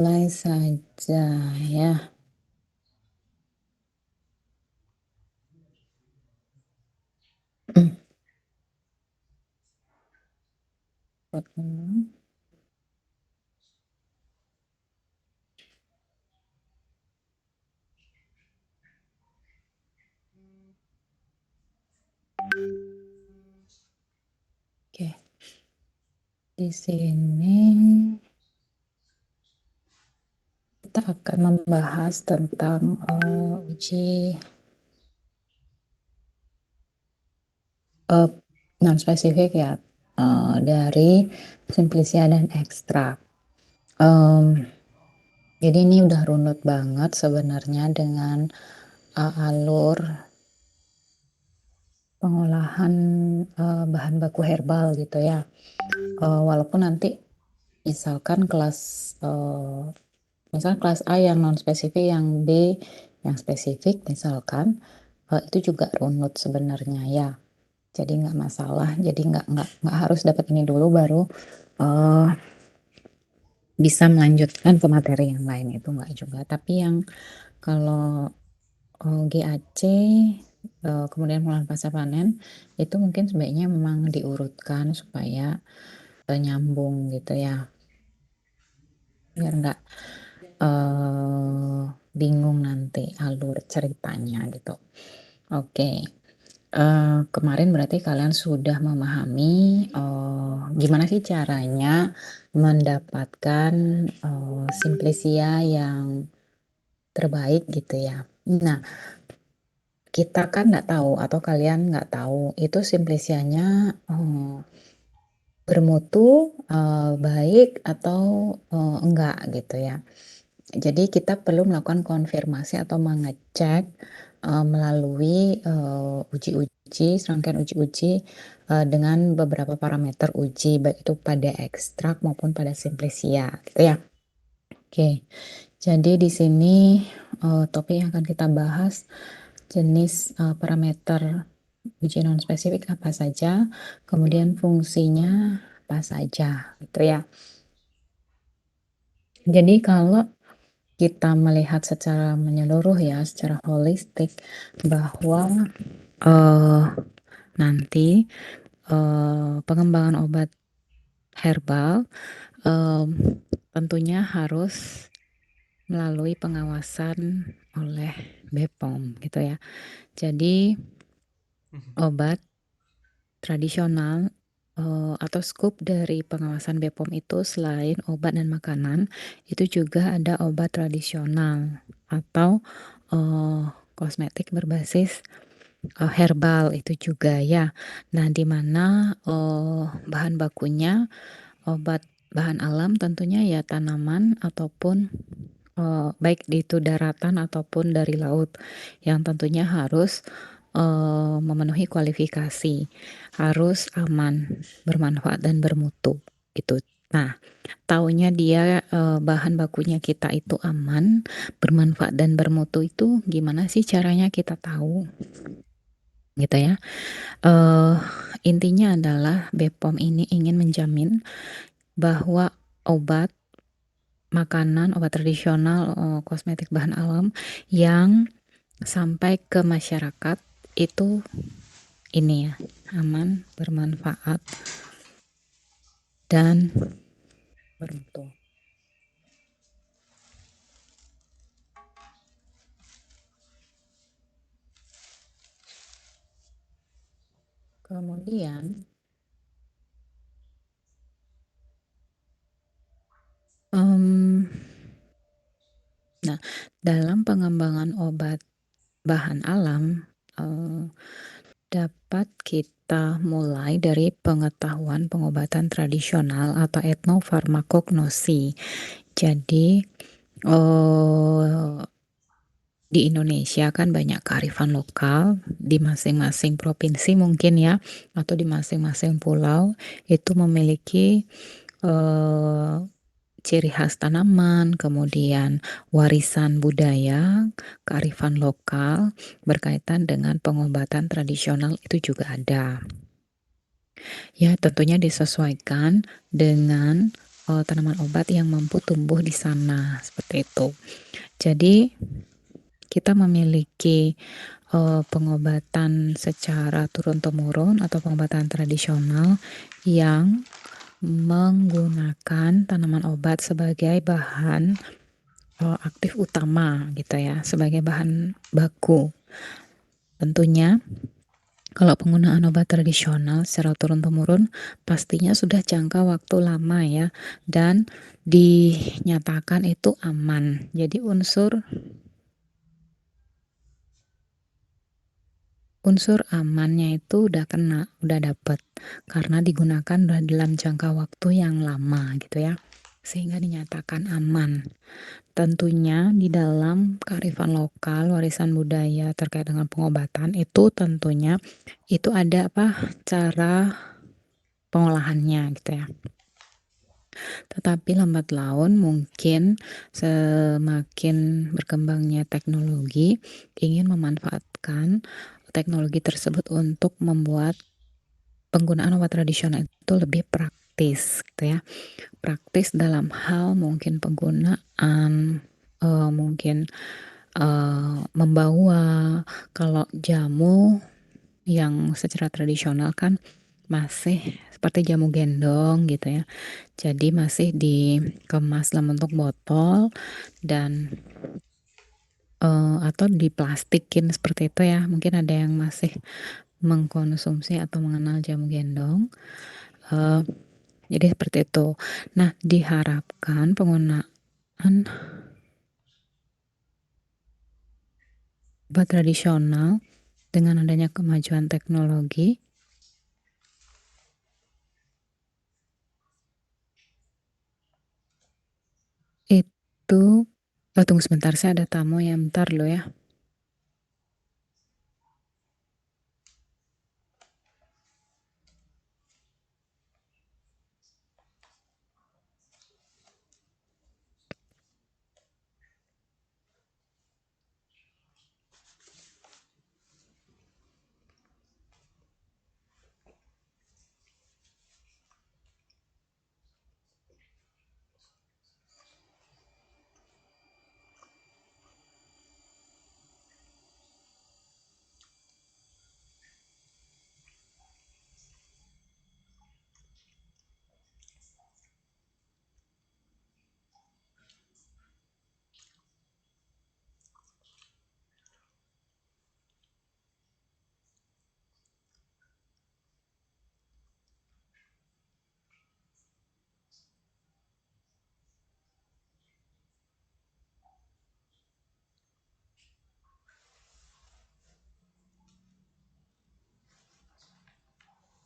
Mulai saja ya. Oke, di sini kita akan membahas tentang uji non spesifik ya, dari simplicia dan ekstrak. Jadi ini udah runut banget sebenarnya dengan alur pengolahan bahan baku herbal gitu ya. Walaupun nanti misalkan misalkan kelas A yang non spesifik, yang B yang spesifik misalkan, itu juga runut sebenarnya ya. Jadi nggak masalah. Jadi nggak harus dapat ini dulu baru uh, bisa melanjutkan ke materi yang lain, itu nggak juga. Tapi yang kalau GAC, kemudian pengelolaan pasca panen, itu mungkin sebaiknya memang diurutkan supaya nyambung gitu ya, biar nggak bingung nanti alur ceritanya gitu. Oke. Kemarin berarti kalian sudah memahami gimana sih caranya mendapatkan simplicia yang terbaik gitu ya. Nah, kita kan nggak tahu atau kalian nggak tahu itu simplicianya bermutu, baik atau enggak gitu ya. Jadi kita perlu melakukan konfirmasi atau mengecek melalui uji-uji, serangkaian uji-uji dengan beberapa parameter uji, baik itu pada ekstrak maupun pada simplicia, gitu ya. Oke, jadi di sini topik yang akan kita bahas jenis parameter uji non spesifik apa saja, kemudian fungsinya apa saja, gitu ya. Jadi kalau kita melihat secara menyeluruh ya, secara holistik, bahwa nanti pengembangan obat herbal tentunya harus melalui pengawasan oleh BPOM gitu ya. Jadi obat tradisional atau skup dari pengawasan BPOM itu selain obat dan makanan, itu juga ada obat tradisional atau kosmetik berbasis herbal itu juga ya. Nah, di mana bahan bakunya obat bahan alam tentunya ya tanaman ataupun baik itu daratan ataupun dari laut, yang tentunya harus memenuhi kualifikasi, harus aman, bermanfaat dan bermutu gitu. Nah, taunya dia bahan bakunya kita itu aman, bermanfaat dan bermutu itu gimana sih caranya kita tahu? Gitu ya. Intinya adalah BPOM ini ingin menjamin bahwa obat, makanan, obat tradisional, kosmetik bahan alam yang sampai ke masyarakat itu ini ya, aman, bermanfaat, dan bermutu. Kemudian nah, dalam pengembangan obat bahan alam dapat kita mulai dari pengetahuan pengobatan tradisional atau etnofarmakognosi. Jadi di Indonesia kan banyak kearifan lokal di masing-masing provinsi mungkin ya, atau di masing-masing pulau itu memiliki ciri khas tanaman, kemudian warisan budaya, kearifan lokal berkaitan dengan pengobatan tradisional itu juga ada. Ya, tentunya disesuaikan dengan tanaman obat yang mampu tumbuh di sana, seperti itu. Jadi kita memiliki, pengobatan secara turun-temurun atau pengobatan tradisional yang menggunakan tanaman obat sebagai bahan, aktif utama gitu ya, sebagai bahan baku. Tentunya kalau penggunaan obat tradisional secara turun-temurun pastinya sudah jangka waktu lama ya, dan dinyatakan itu aman. Jadi unsur amannya itu udah kena, udah dapet, karena digunakan udah dalam jangka waktu yang lama gitu ya, sehingga dinyatakan aman. Tentunya di dalam kearifan lokal, warisan budaya terkait dengan pengobatan itu tentunya itu ada apa, cara pengolahannya gitu ya. Tetapi lambat laun mungkin semakin berkembangnya teknologi ingin memanfaatkan teknologi tersebut untuk membuat penggunaan obat tradisional itu lebih praktis gitu ya. Praktis dalam hal mungkin penggunaan, mungkin, membawa. Kalau jamu yang secara tradisional kan masih seperti jamu gendong gitu ya. Jadi masih dikemas dalam bentuk botol dan, atau diplastikin seperti itu ya. Mungkin ada yang masih mengkonsumsi atau mengenal jamu gendong, eee, jadi seperti itu. Nah, diharapkan penggunaan obat tradisional dengan adanya kemajuan teknologi itu tunggu sebentar, saya ada tamu ya, bentar loh ya.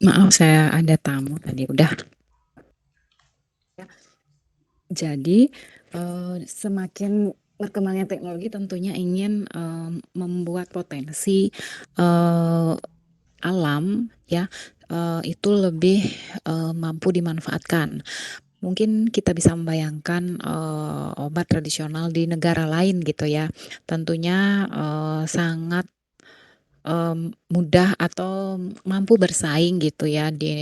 Maaf, saya ada tamu tadi, udah. Jadi, semakin berkembangnya teknologi tentunya ingin, membuat potensi, alam ya, itu lebih, mampu dimanfaatkan. Mungkin kita bisa membayangkan, obat tradisional di negara lain gitu ya, tentunya, sangat, mudah atau mampu bersaing gitu ya di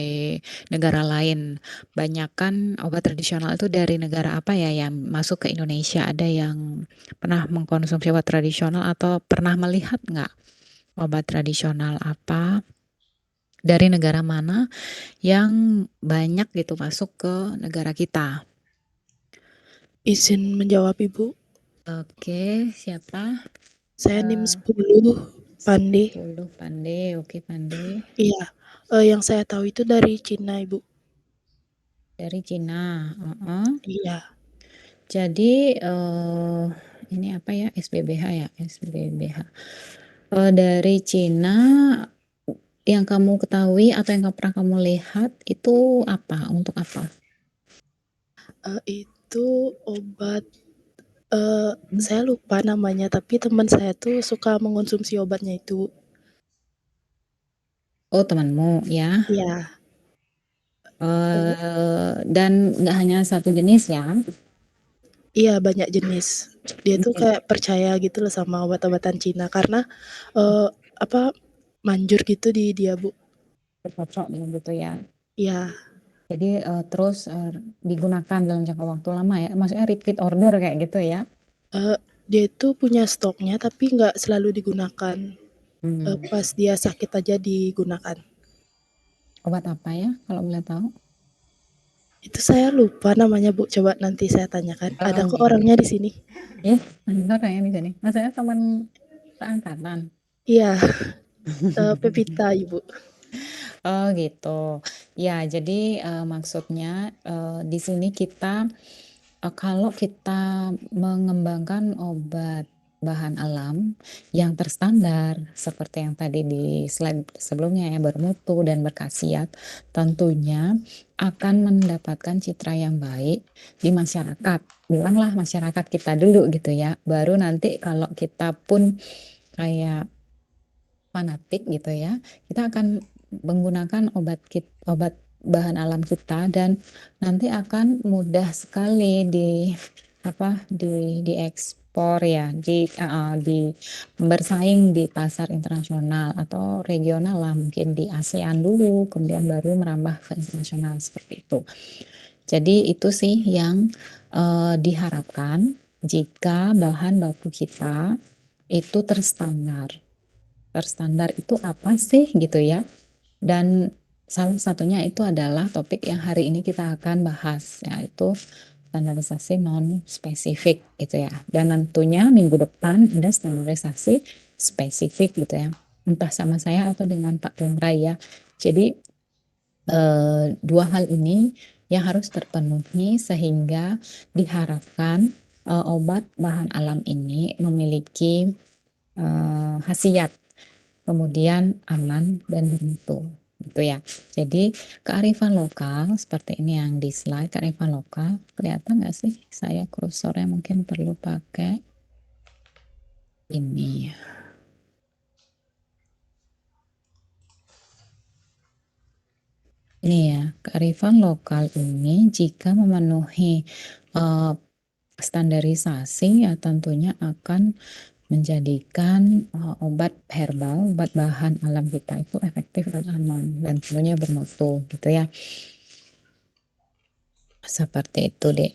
negara lain. Banyakan obat tradisional itu dari negara apa ya yang masuk ke Indonesia? Ada yang pernah mengkonsumsi obat tradisional atau pernah melihat nggak obat tradisional apa dari negara mana yang banyak gitu masuk ke negara kita? Izin menjawab Ibu, Oke, siapa? saya NIM Eh, 10, Pandi. 10 Pande, oke Pande. Iya, yang saya tahu itu dari Cina Ibu. Dari Cina, heeh. Iya, Jadi, ini apa ya, SBBH ya, SBBH. Dari Cina, yang kamu ketahui atau yang pernah kamu lihat itu apa, untuk apa? itu obat, eee, Hmm? saya lupa namanya, tapi teman saya tuh suka mengonsumsi obatnya itu. Oh, temanmu ya? Iya, eee, Dan nggak hanya satu jenis ya? iya banyak jenis. Dia tuh Mungkin kayak percaya gitu loh sama obat-obatan Cina karena, eee, apa, manjur gitu di dia, Bu. cocok dengan gitu ya. Iya, Jadi terus digunakan dalam jangka waktu lama ya. Maksudnya repeat order kayak gitu ya. Dia itu punya stoknya tapi nggak selalu digunakan, Hmm. pas dia sakit aja digunakan. Obat apa ya kalau boleh tahu? Itu saya lupa namanya, Bu, coba nanti saya tanyakan. Ada Oh kok gitu. orangnya di sini. Ya, ada orang yang di sini. Maksudnya teman seangkatan. Iya, Pevita, Ibu. Oh gitu. Ya, jadi maksudnya di sini kita kalau kita mengembangkan obat bahan alam yang terstandar seperti yang tadi di slide sebelumnya ya, bermutu dan berkhasiat, tentunya akan mendapatkan citra yang baik di masyarakat. Bilanglah masyarakat kita dulu gitu ya. Baru nanti kalau kita pun kayak fanatik gitu ya, kita akan menggunakan obat bahan alam kita dan nanti akan mudah sekali di apa diekspor ya, di bersaing di pasar internasional atau regional lah, mungkin di ASEAN dulu, kemudian baru merambah ke internasional seperti itu. Jadi itu sih yang diharapkan jika bahan baku kita itu terstandar. Terstandar itu apa sih gitu ya? Dan salah satunya itu adalah topik yang hari ini kita akan bahas, yaitu standarisasi non spesifik gitu ya. Dan tentunya minggu depan ada standarisasi spesifik gitu ya. Entah sama saya atau dengan Pak Tungrai ya. Jadi dua hal ini yang harus terpenuhi sehingga diharapkan obat bahan alam ini memiliki khasiat, kemudian aman dan bermutu gitu ya. Jadi kearifan lokal seperti ini yang di slide, kearifan lokal kelihatan nggak sih? Saya kursornya mungkin perlu pakai ini. Ini ya, kearifan lokal ini jika memenuhi eh, standarisasi ya tentunya akan menjadikan obat herbal, obat bahan alam kita itu efektif dan aman dan tentunya bermutu gitu ya. Seperti itu deh.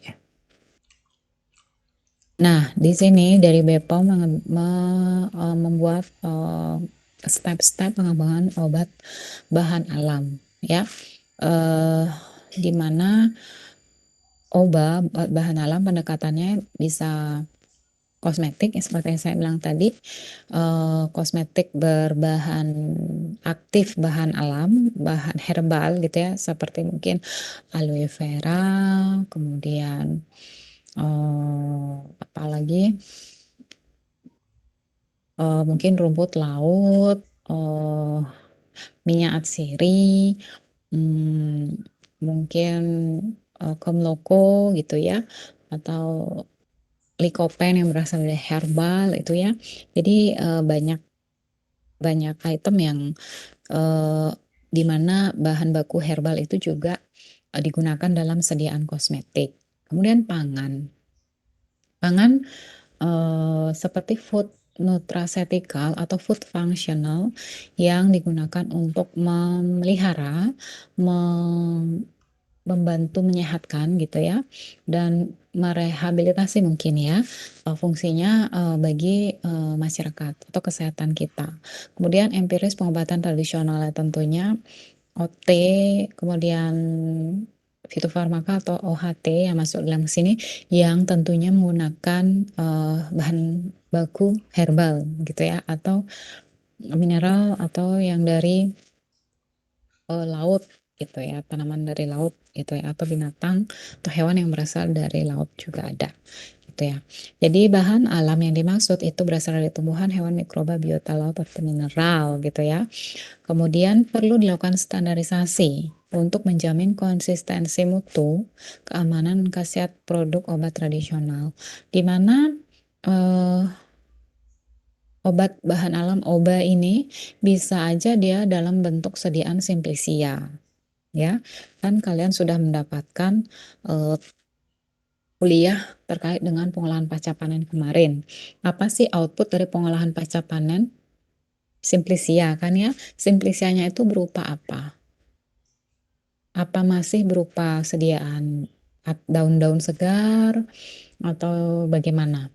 Nah, di sini dari BPOM membuat step-step pengembangan obat bahan alam ya. Eh di mana obat bahan alam pendekatannya bisa kosmetik ya, seperti yang saya bilang tadi, kosmetik berbahan aktif bahan alam, bahan herbal gitu ya, seperti mungkin aloe vera, kemudian apalagi mungkin rumput laut, minyak atsiri, hmm, mungkin komloko gitu ya, atau likopen yang berasal dari herbal itu ya. Jadi banyak banyak item yang eh, di mana bahan baku herbal itu juga digunakan dalam sediaan kosmetik. Kemudian pangan. Pangan seperti food nutraceutical atau food functional yang digunakan untuk memelihara, membantu menyehatkan gitu ya, dan merehabilitasi mungkin ya fungsinya bagi masyarakat atau kesehatan kita. Kemudian empiris pengobatan tradisional ya, tentunya OT, kemudian fitofarmaka atau OHT yang masuk dalam sini yang tentunya menggunakan bahan baku herbal gitu ya, atau mineral atau yang dari laut gitu ya, tanaman dari laut gitu ya, atau binatang atau hewan yang berasal dari laut juga ada gitu ya. Jadi bahan alam yang dimaksud itu berasal dari tumbuhan, hewan, mikroba, biota laut atau mineral gitu ya. Kemudian perlu dilakukan standarisasi untuk menjamin konsistensi mutu, keamanan, dan khasiat produk obat tradisional, di mana eh, obat bahan alam OBA ini bisa aja dia dalam bentuk sediaan simplisia ya. Kan kalian sudah mendapatkan eh, kuliah terkait dengan pengolahan pasca panen kemarin. Apa sih output dari pengolahan pasca panen? Simplisia kan ya. Simplisianya itu berupa apa? Apa masih berupa sediaan daun-daun segar atau bagaimana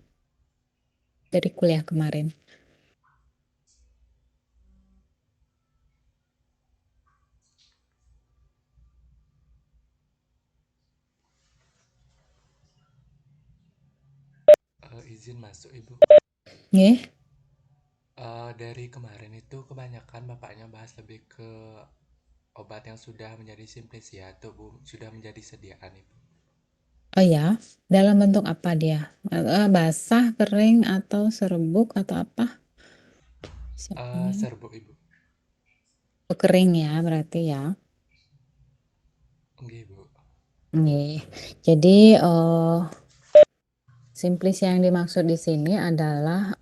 dari kuliah kemarin? Izin masuk Ibu. Nggih? Dari kemarin itu kebanyakan bapaknya bahas lebih ke obat yang sudah menjadi simplisia atau Bu, sudah menjadi sediaan Ibu. Oh ya, dalam bentuk apa dia? Basah, kering, atau serbuk, atau apa? Serbuk Ibu. Oh, kering ya, berarti ya. Nggih Ibu. Nggih. Jadi, simplis yang dimaksud di sini adalah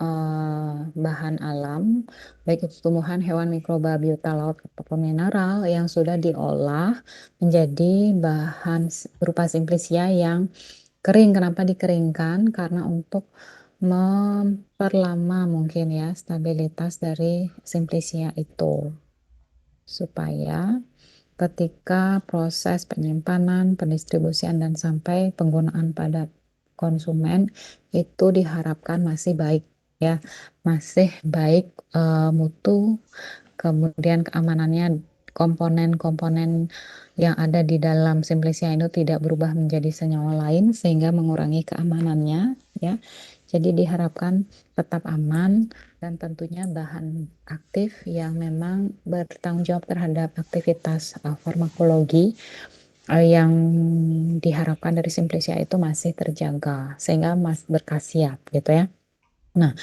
bahan alam, baik itu tumbuhan, hewan, mikroba, biota laut, ataupun mineral yang sudah diolah menjadi bahan berupa simplisia yang kering. Kenapa dikeringkan? Karena untuk memperlama mungkin ya stabilitas dari simplisia itu, supaya ketika proses penyimpanan, pendistribusian, dan sampai penggunaan pada konsumen itu diharapkan masih baik ya, masih baik mutu, kemudian keamanannya, komponen-komponen yang ada di dalam simplisia itu tidak berubah menjadi senyawa lain sehingga mengurangi keamanannya ya. Jadi diharapkan tetap aman dan tentunya bahan aktif yang memang bertanggung jawab terhadap aktivitas farmakologi yang diharapkan dari simplisia itu masih terjaga sehingga masih berkhasiat gitu ya. Nah,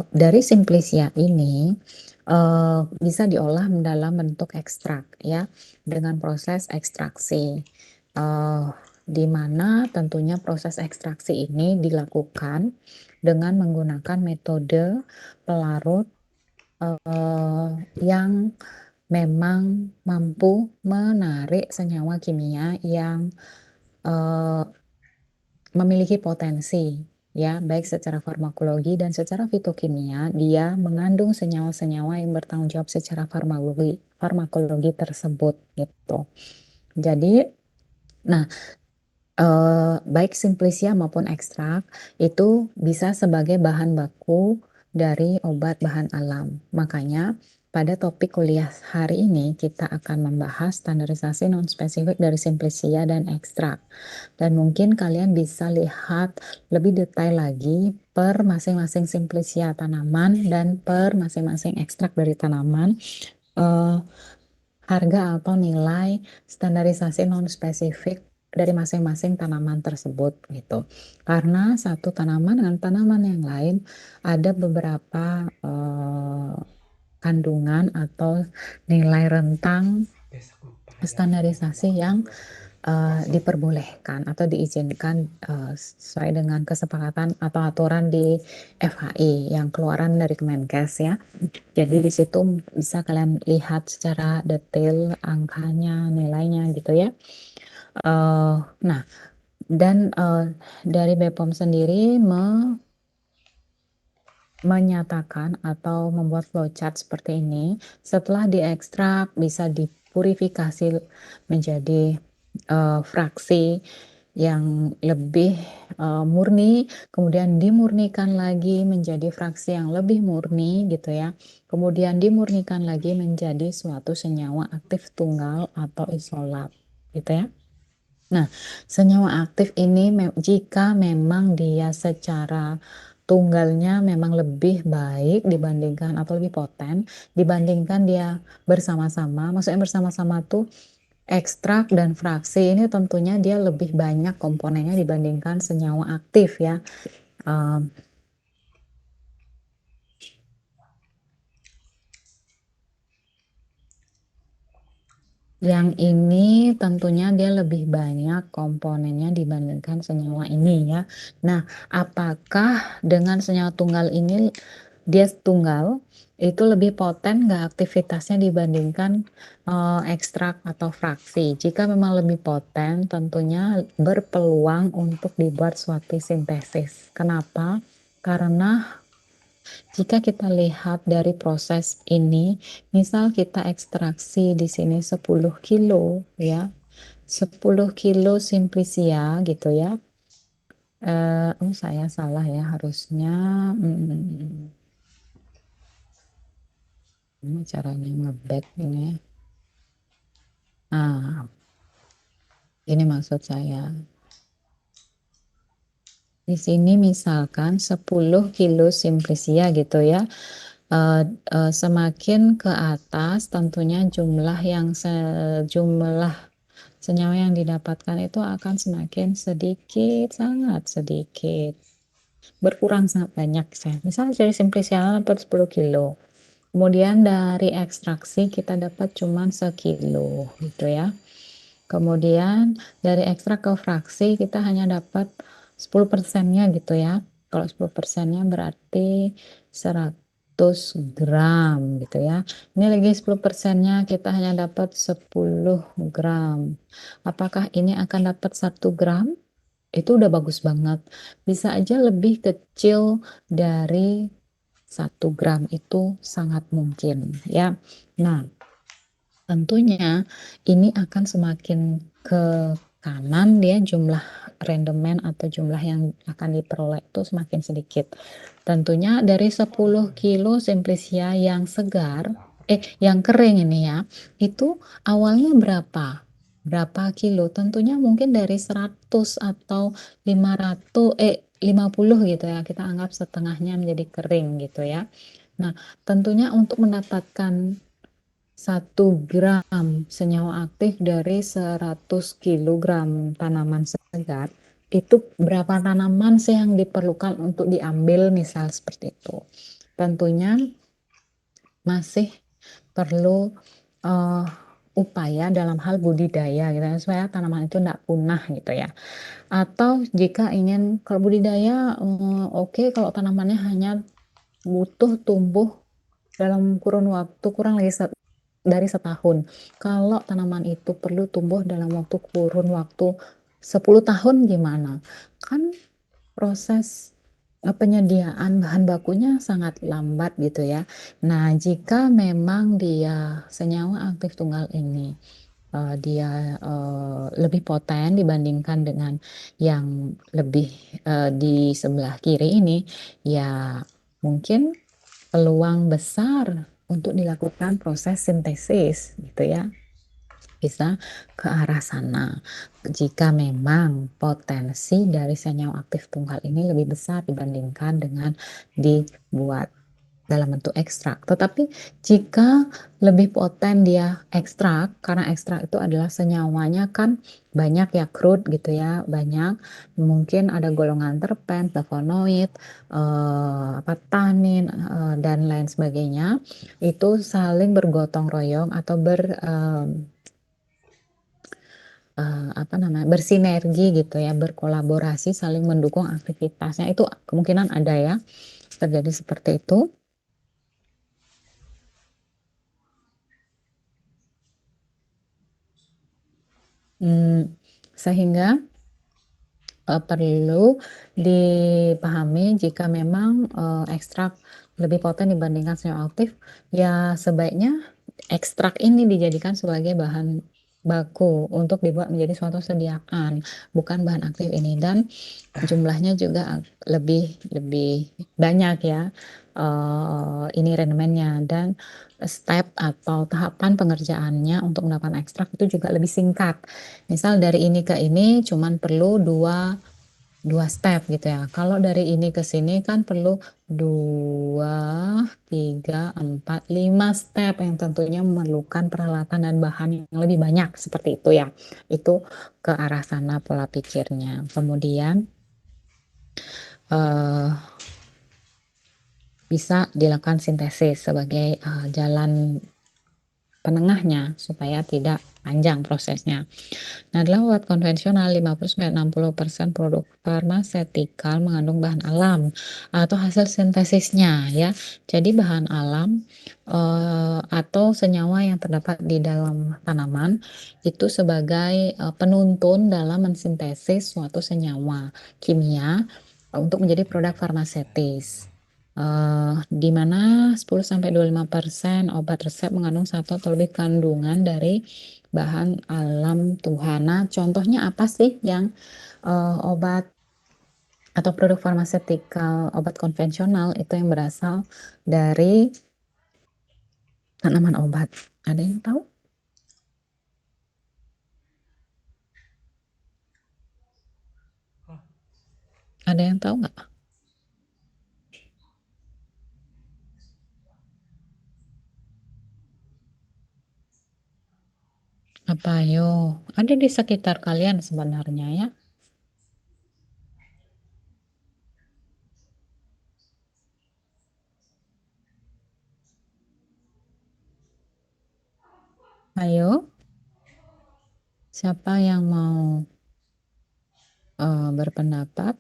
dari simplisia ini bisa diolah dalam bentuk ekstrak ya dengan proses ekstraksi. Eh, di mana tentunya proses ekstraksi ini dilakukan dengan menggunakan metode pelarut yang memang mampu menarik senyawa kimia yang eh, memiliki potensi ya, baik secara farmakologi dan secara fitokimia, dia mengandung senyawa-senyawa yang bertanggung jawab secara farmakologi tersebut gitu. Jadi, nah, baik simplisia maupun ekstrak itu bisa sebagai bahan baku dari obat bahan alam. Makanya pada topik kuliah hari ini kita akan membahas standarisasi non-spesifik dari simplisia dan ekstrak. Dan mungkin kalian bisa lihat lebih detail lagi per masing-masing simplisia tanaman dan per masing-masing ekstrak dari tanaman. eh, Harga atau nilai standarisasi non-spesifik dari masing-masing tanaman tersebut gitu. Karena satu tanaman dengan tanaman yang lain ada beberapa kandungan atau nilai rentang Besok lupa ya ini standarisasi waktu yang buat workshop. diperbolehkan atau diizinkan sesuai dengan kesepakatan atau aturan di FHI yang keluaran dari Kemenkes ya. Jadi di situ bisa kalian lihat secara detail angkanya, nilainya gitu ya. Eh, nah, dan dari BPOM sendiri menyatakan atau membuat flowchart seperti ini, setelah diekstrak bisa dipurifikasi menjadi fraksi yang lebih murni, kemudian dimurnikan lagi menjadi fraksi yang lebih murni gitu ya. Kemudian dimurnikan lagi menjadi suatu senyawa aktif tunggal atau isolat gitu ya. Nah, senyawa aktif ini jika memang dia secara tunggalnya memang lebih baik dibandingkan atau lebih poten dibandingkan dia bersama-sama. Maksudnya bersama-sama tuh ekstrak dan fraksi ini tentunya dia lebih banyak komponennya dibandingkan senyawa aktif ya. Um, Yang ini tentunya dia lebih banyak komponennya dibandingkan senyawa ini ya. Nah, apakah dengan senyawa tunggal ini dia tunggal itu lebih poten nggak aktivitasnya dibandingkan ekstrak atau fraksi? Jika memang lebih poten, tentunya berpeluang untuk dibuat suatu sintesis. Kenapa? Karena Jika kita lihat dari proses ini, misal kita ekstraksi di sini 10 kilo ya, 10 kilo Simplicia gitu ya. Oh saya salah ya harusnya. Ini caranya ngeback ini. Ah, ini maksud saya. Di sini misalkan 10 kilo Simplicia gitu ya. Semakin ke atas tentunya jumlah senyawa yang didapatkan itu akan semakin sedikit, sangat sedikit. Berkurang sangat banyak. Misalnya dari Simplicia dapat 10 kilo. Kemudian dari ekstraksi kita dapat cuma sekilo gitu ya. Kemudian dari ekstrak ke fraksi kita hanya dapat 10%-nya gitu ya. Kalau 10%-nya berarti 100 gram gitu ya. Ini lagi 10%-nya kita hanya dapat 10 gram. Apakah ini akan dapat 1 gram? Itu udah bagus banget. Bisa aja lebih kecil dari 1 gram itu sangat mungkin ya. Nah, tentunya ini akan semakin ke kanan dia jumlah rendemen atau jumlah yang akan diperoleh itu semakin sedikit. Tentunya dari 10 kilo Simplicia yang segar, yang kering ini ya, itu awalnya berapa? Berapa kilo? Tentunya mungkin dari 100 atau 500, 50 gitu ya. Kita anggap setengahnya menjadi kering gitu ya. Nah, tentunya untuk mendapatkan 1 gram senyawa aktif dari 100 kilogram tanaman segar, itu berapa tanaman sih yang diperlukan untuk diambil misal seperti itu. Tentunya masih perlu upaya dalam hal budidaya gitu ya, supaya tanaman itu tidak punah gitu ya. Atau jika ingin kalau budidaya, oke kalau tanamannya hanya butuh tumbuh dalam kurun waktu kurang lebih dari setahun. Kalau tanaman itu perlu tumbuh dalam kurun waktu 10 tahun gimana? Kan proses penyediaan bahan bakunya sangat lambat gitu ya. Nah, jika memang dia senyawa aktif tunggal ini dia lebih poten dibandingkan dengan yang lebih di sebelah kiri ini, ya mungkin peluang besar untuk dilakukan proses sintesis gitu ya bisa ke arah sana jika memang potensi dari senyawa aktif tunggal ini lebih besar dibandingkan dengan dibuat dalam bentuk ekstrak. Tetapi jika lebih poten dia ekstrak, karena ekstrak itu adalah senyawanya kan banyak ya, crude gitu ya, banyak. Mungkin ada golongan terpen, flavonoid, tanin, dan lain sebagainya. Itu saling bergotong royong atau bersinergi gitu ya, berkolaborasi, saling mendukung aktivitasnya. Itu kemungkinan ada ya, terjadi seperti itu. Sehingga perlu dipahami jika memang ekstrak lebih poten dibandingkan senyawa aktif, ya sebaiknya ekstrak ini dijadikan sebagai bahan baku untuk dibuat menjadi suatu sediaan, bukan bahan aktif ini. Dan jumlahnya juga lebih lebih banyak ya ini rendemennya, dan step atau tahapan pengerjaannya untuk mendapatkan ekstrak itu juga lebih singkat. Misal dari ini ke ini cuman perlu dua step gitu ya. Kalau dari ini ke sini kan perlu 2, 3, 4, 5 step yang tentunya memerlukan peralatan dan bahan yang lebih banyak seperti itu ya. Itu ke arah sana pola pikirnya. Kemudian bisa dilakukan sintesis sebagai jalan penengahnya supaya tidak panjang prosesnya. Nah, dalam obat konvensional 50-60% produk farmasetikal mengandung bahan alam atau hasil sintesisnya ya. Jadi bahan alam atau senyawa yang terdapat di dalam tanaman itu sebagai penuntun dalam mensintesis suatu senyawa kimia untuk menjadi produk farmasetis. di mana 10-25% obat resep mengandung satu atau lebih kandungan dari bahan alam Tuhan. Nah, contohnya apa sih yang obat atau produk farmaseutikal, obat konvensional itu yang berasal dari tanaman obat? Ada yang tahu? Ada yang tahu nggak? Apa yo? Ada di sekitar kalian sebenarnya ya. Ayo, siapa yang mau berpendapat?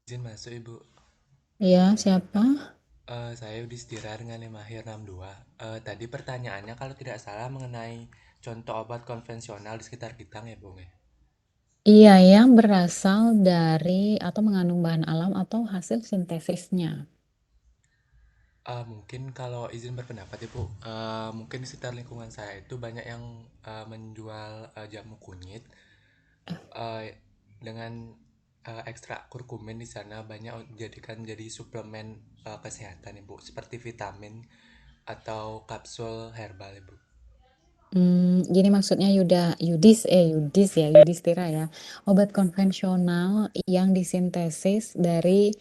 Izin masuk Ibu. Iya, siapa? Saya Yudhistira dengan NIM akhir 62. Tadi pertanyaannya kalau tidak salah mengenai contoh obat konvensional di sekitar kita ya Bung ya? Iya, yang berasal dari atau mengandung bahan alam atau hasil sintesisnya. Mungkin kalau izin berpendapat Ibu, mungkin di sekitar lingkungan saya itu banyak yang menjual jamu kunyit eh, dengan ekstra kurkumin di sana banyak dijadikan jadi suplemen kesehatan Ibu, seperti vitamin atau kapsul herbal Ibu. Gini maksudnya Yudhistira ya. Obat konvensional yang disintesis dari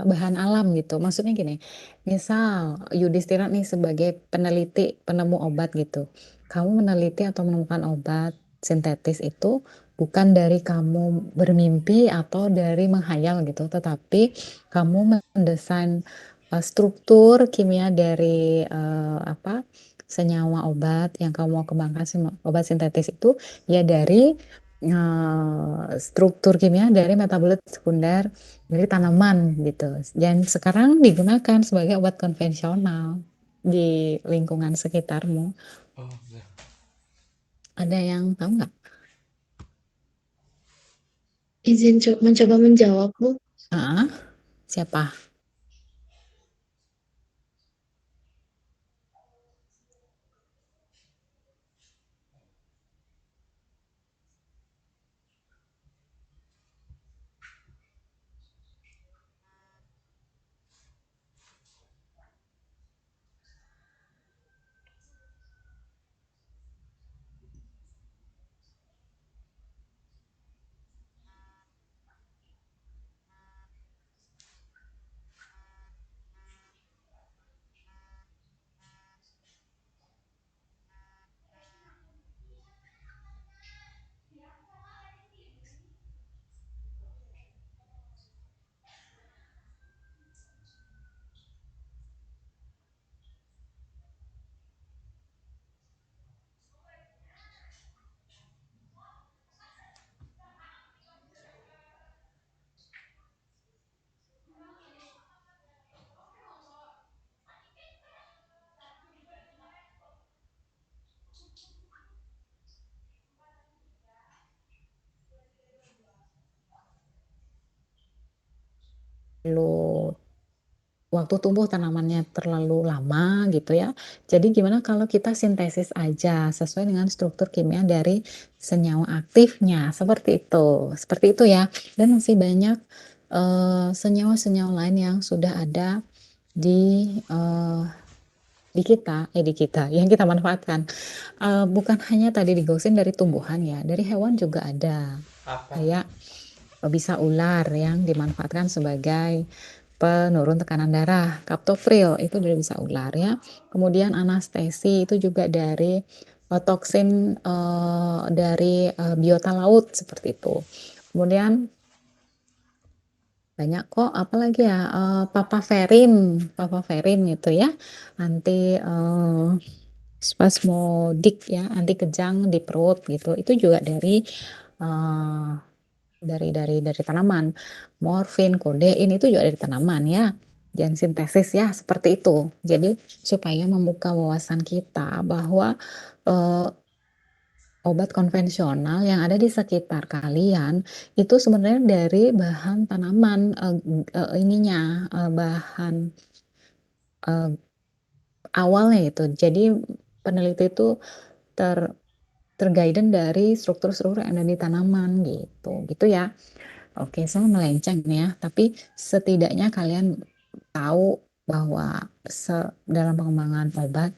bahan alam gitu. Maksudnya gini, misal Yudhistira nih sebagai peneliti, penemu obat gitu. Kamu meneliti atau menemukan obat sintetis itu bukan dari kamu bermimpi atau dari menghayal gitu, tetapi kamu mendesain struktur kimia dari apa? Senyawa obat yang kamu mau kembangkan, obat sintetis itu ya dari struktur kimia dari metabolit sekunder dari tanaman gitu. Dan sekarang digunakan sebagai obat konvensional di lingkungan sekitarmu. Oh, ya. Ada yang tahu nggak? Izin mencoba menjawab, Bu. Ah, siapa? Lu waktu tumbuh tanamannya terlalu lama gitu ya. Jadi gimana kalau kita sintesis aja sesuai dengan struktur kimia dari senyawa aktifnya seperti itu. Seperti itu ya. Dan masih banyak senyawa-senyawa lain yang sudah ada di eh, di kita yang kita manfaatkan. Bukan hanya tadi digosip dari tumbuhan ya, dari hewan juga ada. Apa? Kayak bisa ular yang dimanfaatkan sebagai penurun tekanan darah. Kaptopril itu dari bisa ular ya. Kemudian anestesi itu juga dari toksin dari biota laut seperti itu. Kemudian banyak kok apalagi ya papaverin gitu ya. Anti spasmodik ya, anti kejang di perut gitu. Itu juga dari tanaman. Morfin, kodein itu juga dari tanaman ya. gen sintesis ya, seperti itu. Jadi supaya membuka wawasan kita bahwa obat konvensional yang ada di sekitar kalian itu sebenarnya dari bahan tanaman, bahan eh, awalnya itu. Jadi peneliti itu ter terguiden dari struktur-struktur yang ada di tanaman gitu, gitu ya. Oke, saya melenceng ya, tapi setidaknya kalian tahu bahwa dalam pengembangan obat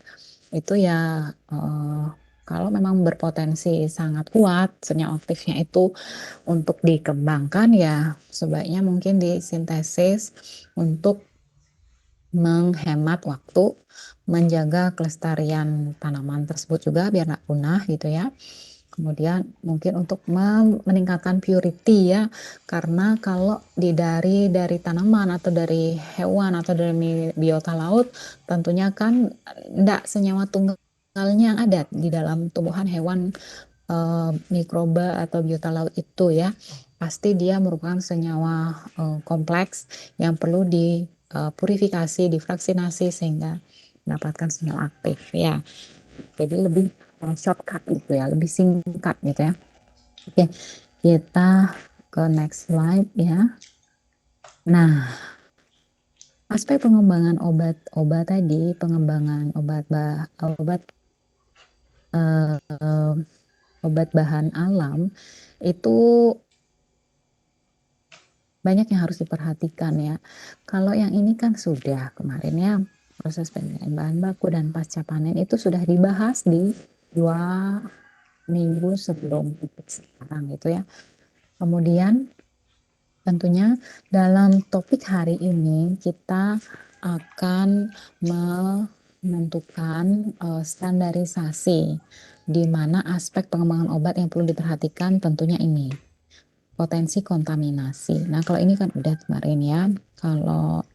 itu ya, eh, kalau memang berpotensi sangat kuat senyawa aktifnya itu untuk dikembangkan ya sebaiknya mungkin disintesis untuk menghemat waktu, menjaga kelestarian tanaman tersebut juga biar nggak punah gitu ya. Kemudian mungkin untuk meningkatkan purity ya, karena kalau dari tanaman atau dari hewan atau dari biota laut, tentunya kan enggak senyawa tunggalnya yang ada di dalam tumbuhan hewan, mikroba atau biota laut itu ya. Pasti dia merupakan senyawa kompleks yang perlu dipurifikasi, difraksinasi sehingga mendapatkan senyawa aktif ya. Jadi lebih shortcut gitu ya, lebih singkat gitu ya. Oke, kita ke next slide ya. Nah, aspek pengembangan obat tadi, pengembangan obat eh, obat bahan alam itu banyak yang harus diperhatikan ya. Kalau yang ini kan sudah kemarin ya, proses penilaian bahan baku dan pasca panen itu sudah dibahas di 2 minggu sebelum sekarang gitu ya. Kemudian tentunya dalam topik hari ini kita akan menentukan standarisasi di mana aspek pengembangan obat yang perlu diperhatikan tentunya ini potensi kontaminasi. Nah, kalau ini kan udah kemarin ya. Kalau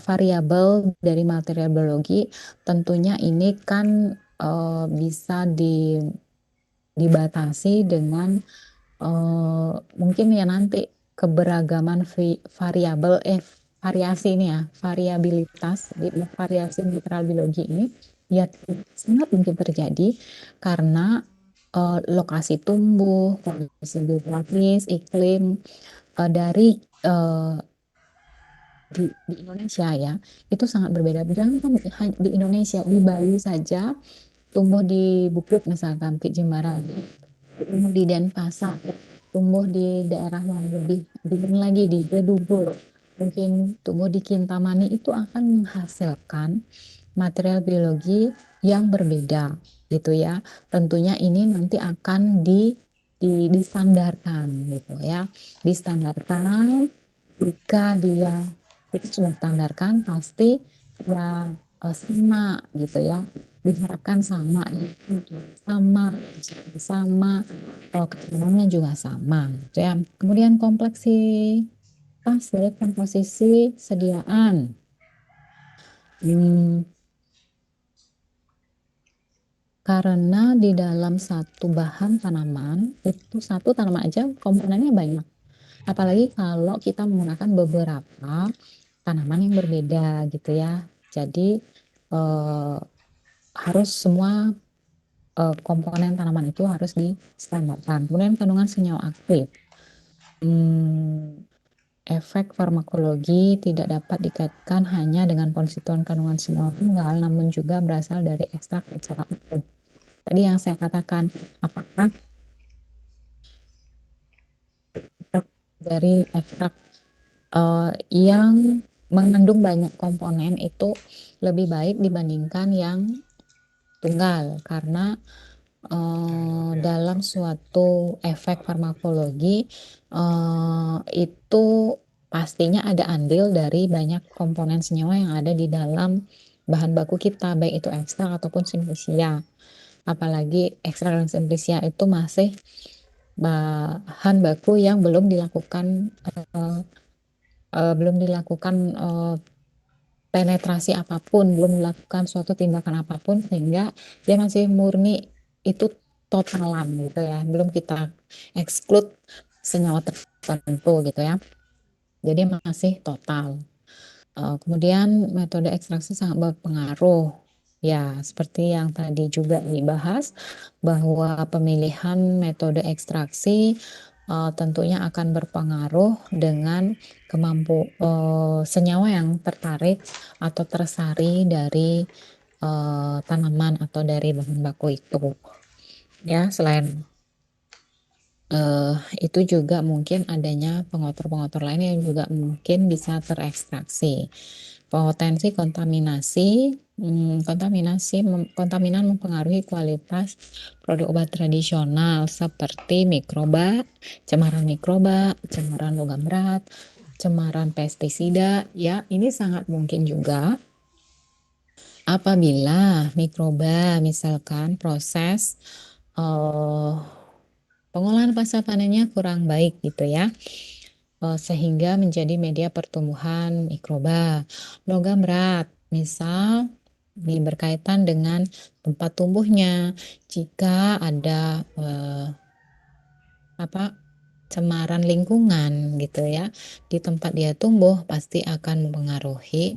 variabel dari material biologi tentunya ini kan bisa dibatasi dengan mungkin ya nanti keberagaman variabel variasi ini ya, variabilitas di variasi material biologi ini ya sangat mungkin terjadi karena lokasi tumbuh, kondisi geografis, iklim dari eh, di Indonesia ya itu sangat berbeda. Jangan kan di Indonesia, di Bali saja tumbuh di Bukit misalkan, Bukit Jimbaran, tumbuh di Denpasar, tumbuh di daerah yang lebih dingin lagi di Bedugul, mungkin tumbuh di Kintamani itu akan menghasilkan material biologi yang berbeda gitu ya. Tentunya ini nanti akan distandarkan gitu ya. Distandarkan jika kita sudah standarkan pasti ya sama gitu ya. Diharapkan sama sama sama keterangannya juga sama gitu ya. Kemudian kompleksitas dari komposisi sediaan. Hmm, Karena di dalam satu bahan tanaman, itu satu tanaman aja komponennya banyak. Apalagi kalau kita menggunakan beberapa tanaman yang berbeda gitu ya. Jadi eh, harus semua komponen tanaman itu harus distandarkan. Kemudian kandungan senyawa aktif. Hmm, Efek farmakologi tidak dapat dikaitkan hanya dengan konstituen kandungan senyawa tunggal, namun juga berasal dari ekstrak-ekstrak aktif. Tadi yang saya katakan, apakah dari ekstrak yang mengandung banyak komponen itu lebih baik dibandingkan yang tunggal karena dalam suatu efek farmakologi itu pastinya ada andil dari banyak komponen senyawa yang ada di dalam bahan baku kita baik itu ekstrak ataupun simplisia. Apalagi ekstrak dan simplisia itu masih bahan baku yang belum dilakukan penetrasi apapun, belum dilakukan suatu tindakan apapun sehingga dia masih murni itu totalan gitu ya. Belum kita exclude senyawa tertentu gitu ya. Jadi masih total. Kemudian metode ekstraksi sangat berpengaruh. Ya, seperti yang tadi juga dibahas, bahwa pemilihan metode ekstraksi tentunya akan berpengaruh dengan senyawa yang tertarik atau tersari dari tanaman atau dari bahan baku itu. Ya, selain itu juga mungkin adanya pengotor-pengotor lain yang juga mungkin bisa terekstraksi. Potensi kontaminasi, kontaminan mempengaruhi kualitas produk obat tradisional seperti mikroba, cemaran logam berat, cemaran pestisida. Ya, ini sangat mungkin juga apabila mikroba misalkan proses pengolahan pasca panennya kurang baik gitu ya. Sehingga menjadi media pertumbuhan mikroba. Logam berat, misal berkaitan dengan tempat tumbuhnya. Jika ada cemaran lingkungan gitu ya di tempat dia tumbuh, pasti akan mempengaruhi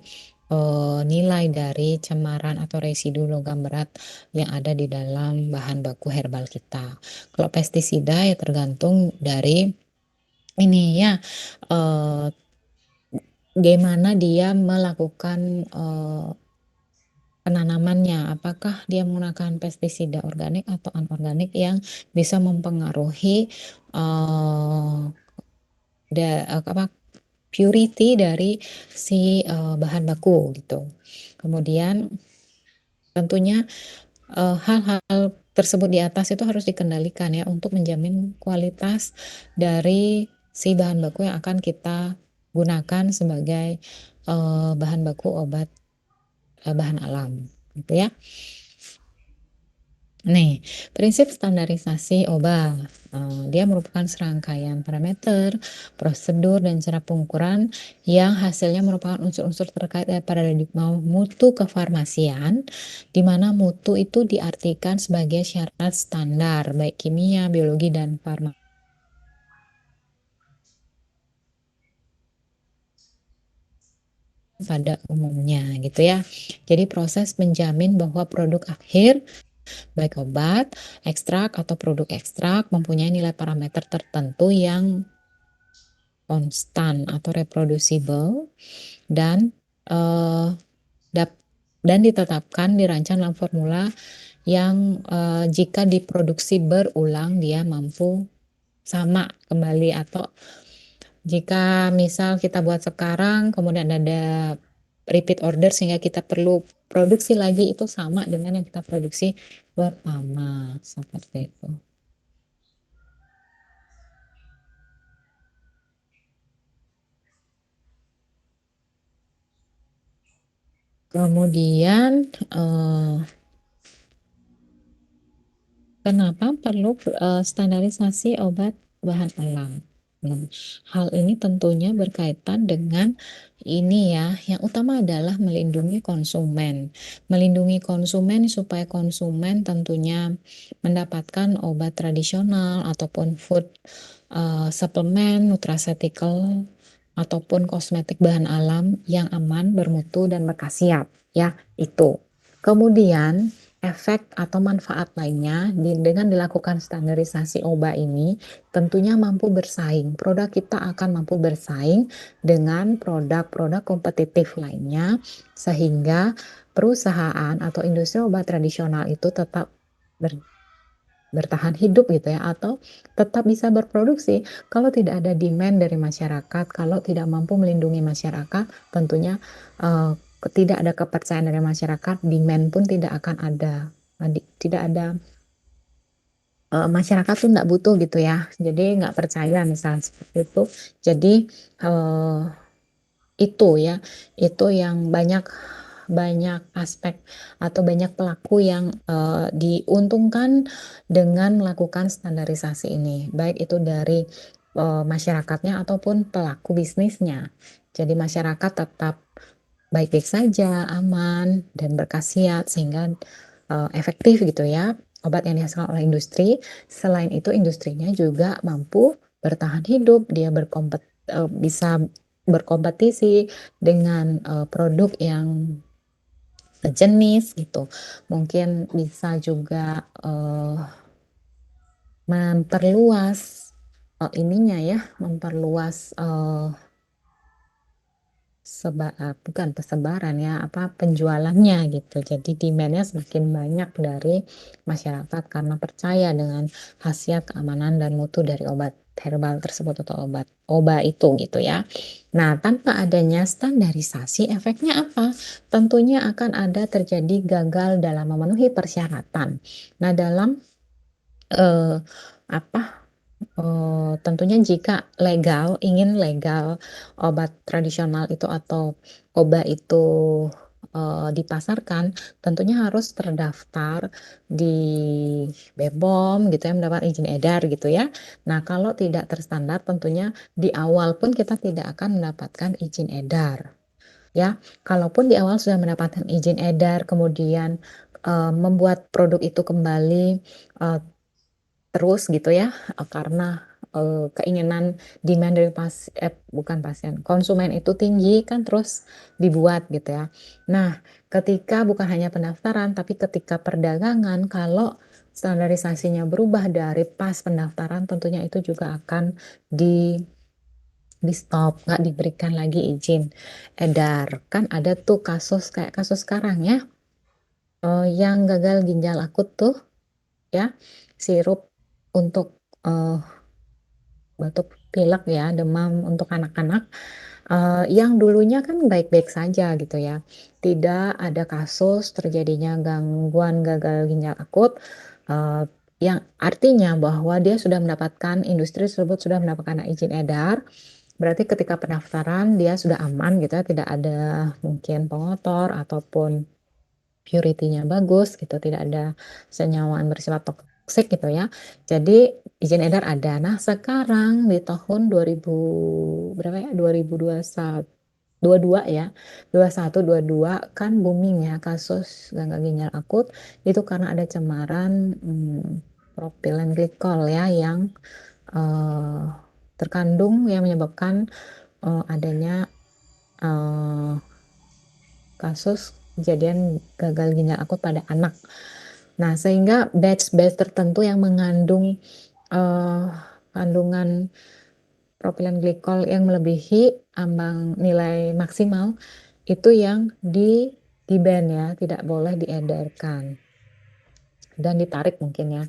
nilai dari cemaran atau residu logam berat yang ada di dalam bahan baku herbal kita. Kalau pestisida ya tergantung dari ini ya, gimana dia melakukan penanamannya, apakah dia menggunakan pestisida organik atau anorganik yang bisa mempengaruhi purity dari si bahan baku gitu. Kemudian tentunya hal-hal tersebut di atas itu harus dikendalikan ya untuk menjamin kualitas dari si bahan baku yang akan kita gunakan sebagai bahan baku obat bahan alam gitu ya. Nih, prinsip standarisasi obat, dia merupakan serangkaian parameter, prosedur, dan cara pengukuran yang hasilnya merupakan unsur-unsur terkait dari paradigma mutu kefarmasian, di mana mutu itu diartikan sebagai syarat standar, baik kimia, biologi, dan farmasi pada umumnya gitu ya. Jadi proses menjamin bahwa produk akhir baik obat, ekstrak, atau produk ekstrak mempunyai nilai parameter tertentu yang konstan atau reproducible dan ditetapkan dirancang dalam formula yang jika diproduksi berulang dia mampu sama kembali, atau jika misal kita buat sekarang kemudian ada repeat order sehingga kita perlu produksi lagi, itu sama dengan yang kita produksi pertama, seperti itu. Kemudian kenapa perlu standarisasi obat bahan alam? Hal ini tentunya berkaitan dengan ini ya, yang utama adalah melindungi konsumen. Melindungi konsumen supaya konsumen tentunya mendapatkan obat tradisional ataupun food suplemen, nutraceutical, ataupun kosmetik bahan alam yang aman, bermutu, dan berkhasiat ya, itu. Kemudian efek atau manfaat lainnya dengan dilakukan standarisasi obat ini tentunya mampu bersaing. Produk kita akan mampu bersaing dengan produk-produk kompetitif lainnya, sehingga perusahaan atau industri obat tradisional itu tetap bertahan hidup gitu ya, atau tetap bisa berproduksi. Kalau tidak ada demand dari masyarakat, kalau tidak mampu melindungi masyarakat, tentunya tidak ada kepercayaan dari masyarakat, demand pun tidak akan ada. Tidak ada, masyarakat tuh nggak butuh gitu ya, jadi nggak percaya misalnya seperti itu. Jadi itu ya, itu yang banyak aspek atau banyak pelaku yang diuntungkan dengan melakukan standarisasi ini, baik itu dari masyarakatnya ataupun pelaku bisnisnya. Jadi masyarakat tetap baik-baik saja, aman, dan berkhasiat, sehingga efektif gitu ya obat yang dihasilkan oleh industri. Selain itu industrinya juga mampu bertahan hidup, dia bisa berkompetisi dengan produk yang sejenis gitu. Mungkin bisa juga memperluas ininya ya, memperluas bukan persebaran ya, penjualannya gitu. Jadi demand-nya semakin banyak dari masyarakat karena percaya dengan khasiat, keamanan, dan mutu dari obat herbal tersebut atau obat itu gitu ya. Nah, tanpa adanya standarisasi, efeknya apa? Tentunya akan ada terjadi gagal dalam memenuhi persyaratan. Nah, dalam eh, apa tentunya jika ingin legal obat tradisional itu atau obat itu dipasarkan, tentunya harus terdaftar di BPOM gitu ya, mendapat izin edar gitu ya. Nah, kalau tidak terstandar, tentunya di awal pun kita tidak akan mendapatkan izin edar. Ya, kalaupun di awal sudah mendapatkan izin edar, kemudian membuat produk itu kembali eh, terus gitu ya, karena keinginan demand dari bukan pasien, konsumen itu tinggi kan terus dibuat gitu ya. Nah, ketika bukan hanya pendaftaran tapi ketika perdagangan, kalau standarisasinya berubah dari pas pendaftaran, tentunya itu juga akan di stop, nggak diberikan lagi izin edar. Kan ada tuh kasus kayak kasus sekarang ya, yang gagal ginjal akut tuh ya, sirup untuk eh, batuk pilek ya, demam untuk anak-anak, yang dulunya kan baik-baik saja gitu ya. Tidak ada kasus terjadinya gangguan gagal ginjal akut, eh, yang artinya bahwa dia sudah mendapatkan, industri tersebut sudah mendapatkan izin edar. Berarti ketika pendaftaran dia sudah aman gitu ya, tidak ada mungkin pengotor ataupun purity-nya bagus gitu, tidak ada senyawa yang bersifat toksik gitu ya. Jadi izin edar ada. Nah, sekarang di tahun 2000 berapa ya? 2021 22 ya. 21 22 kan booming ya kasus gagal ginjal akut itu karena ada cemaran propilen glikol ya yang eh, terkandung yang menyebabkan adanya eh, kasus kejadian gagal ginjal akut pada anak. Nah, sehingga batch-batch tertentu yang mengandung eh, kandungan propilen glikol yang melebihi ambang nilai maksimal itu yang di ban ya, tidak boleh diedarkan dan ditarik mungkin ya.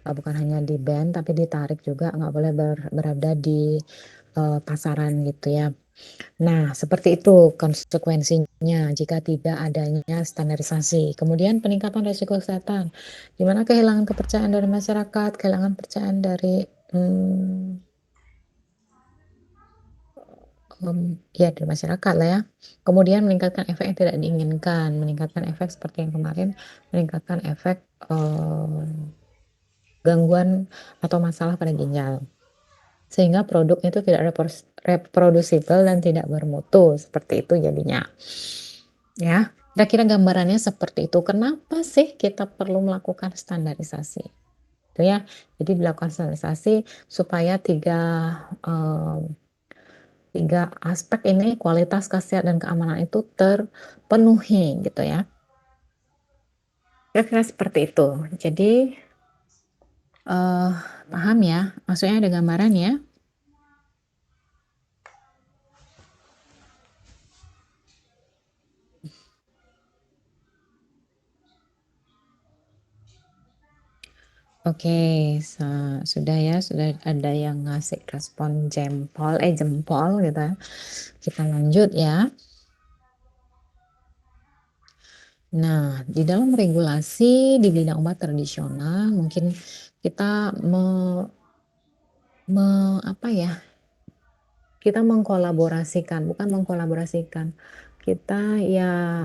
Bukan hanya di ban tapi ditarik juga, nggak boleh berada di pasaran gitu ya. Nah, seperti itu konsekuensinya jika tidak adanya standarisasi. Kemudian peningkatan risiko kesehatan, di mana kehilangan kepercayaan dari masyarakat, kehilangan kepercayaan dari ya dari masyarakat lah ya. Kemudian meningkatkan efek yang tidak diinginkan, meningkatkan efek seperti yang kemarin, meningkatkan efek gangguan atau masalah pada ginjal. Sehingga produk itu tidak reproducible dan tidak bermutu, seperti itu jadinya. Ya, kira-kira gambarannya seperti itu. Kenapa sih kita perlu melakukan standarisasi? Itu ya. Jadi dilakukan standarisasi supaya tiga aspek ini, kualitas, khasiat, dan keamanan itu terpenuhi gitu ya. Kira-kira seperti itu. Jadi paham ya? Maksudnya ada gambaran ya? Oke, sudah ya, sudah ada yang ngasih respon jempol gitu ya. Kita lanjut ya. Nah, di dalam regulasi di bidang obat tradisional, mungkin kita apa ya? Kita bukan mengkolaborasikan. Kita ya,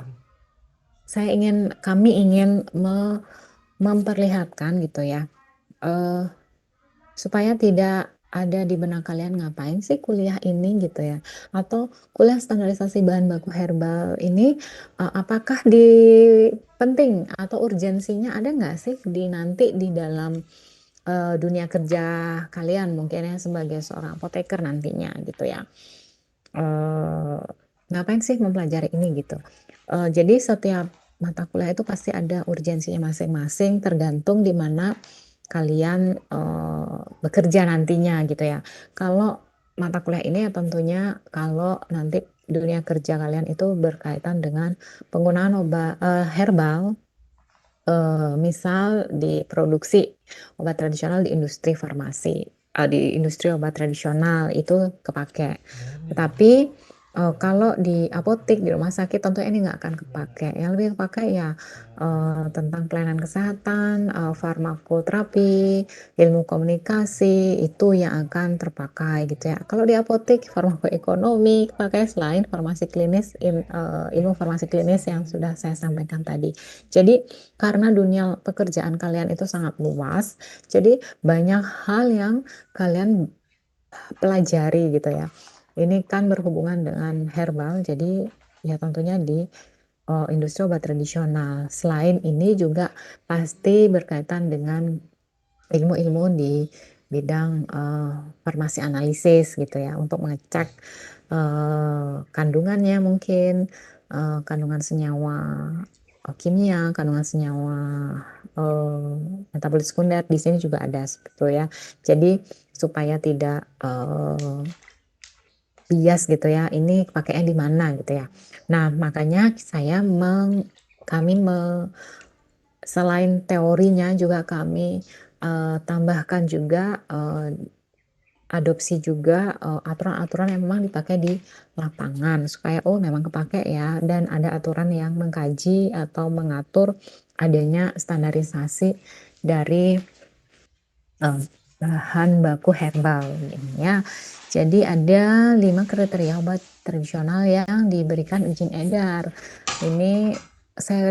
kami ingin memperlihatkan gitu ya, supaya tidak ada di benak kalian ngapain sih kuliah ini gitu ya, atau kuliah standarisasi bahan baku herbal ini apakah penting atau urgensinya ada nggak sih nanti di dalam dunia kerja kalian mungkin ya sebagai seorang apoteker nantinya gitu ya. ngapain sih mempelajari ini gitu. Jadi setiap mata kuliah itu pasti ada urgensinya masing-masing, tergantung di mana kalian bekerja nantinya gitu ya. Kalau mata kuliah ini ya tentunya kalau nanti dunia kerja kalian itu berkaitan dengan penggunaan obat herbal, misal di produksi obat tradisional di industri farmasi, di industri obat tradisional itu kepake. Tetapi kalau di apotek, di rumah sakit tentu ini nggak akan kepake. Yang lebih kepake ya tentang pelayanan kesehatan, farmakoterapi, ilmu komunikasi itu yang akan terpakai gitu ya. Kalau di apotek, farmakoekonomi pakai selain farmasi klinis, ilmu farmasi klinis yang sudah saya sampaikan tadi. Jadi karena dunia pekerjaan kalian itu sangat luas, jadi banyak hal yang kalian pelajari gitu ya. Ini kan berhubungan dengan herbal, jadi ya tentunya di industri obat tradisional. Selain ini juga pasti berkaitan dengan ilmu-ilmu di bidang farmasi analisis gitu ya, untuk mengecek kandungannya mungkin, kandungan senyawa kimia, kandungan senyawa metabolit sekunder di sini juga ada gitu ya. Jadi supaya tidak bias gitu ya, ini pakainya di mana gitu ya. Nah, makanya kami selain teorinya juga kami tambahkan juga adopsi juga aturan-aturan yang memang dipakai di lapangan supaya oh memang kepake ya, dan ada aturan yang mengkaji atau mengatur adanya standarisasi dari bahan baku herbal ini ya. Jadi ada 5 kriteria obat tradisional yang diberikan izin edar. Ini saya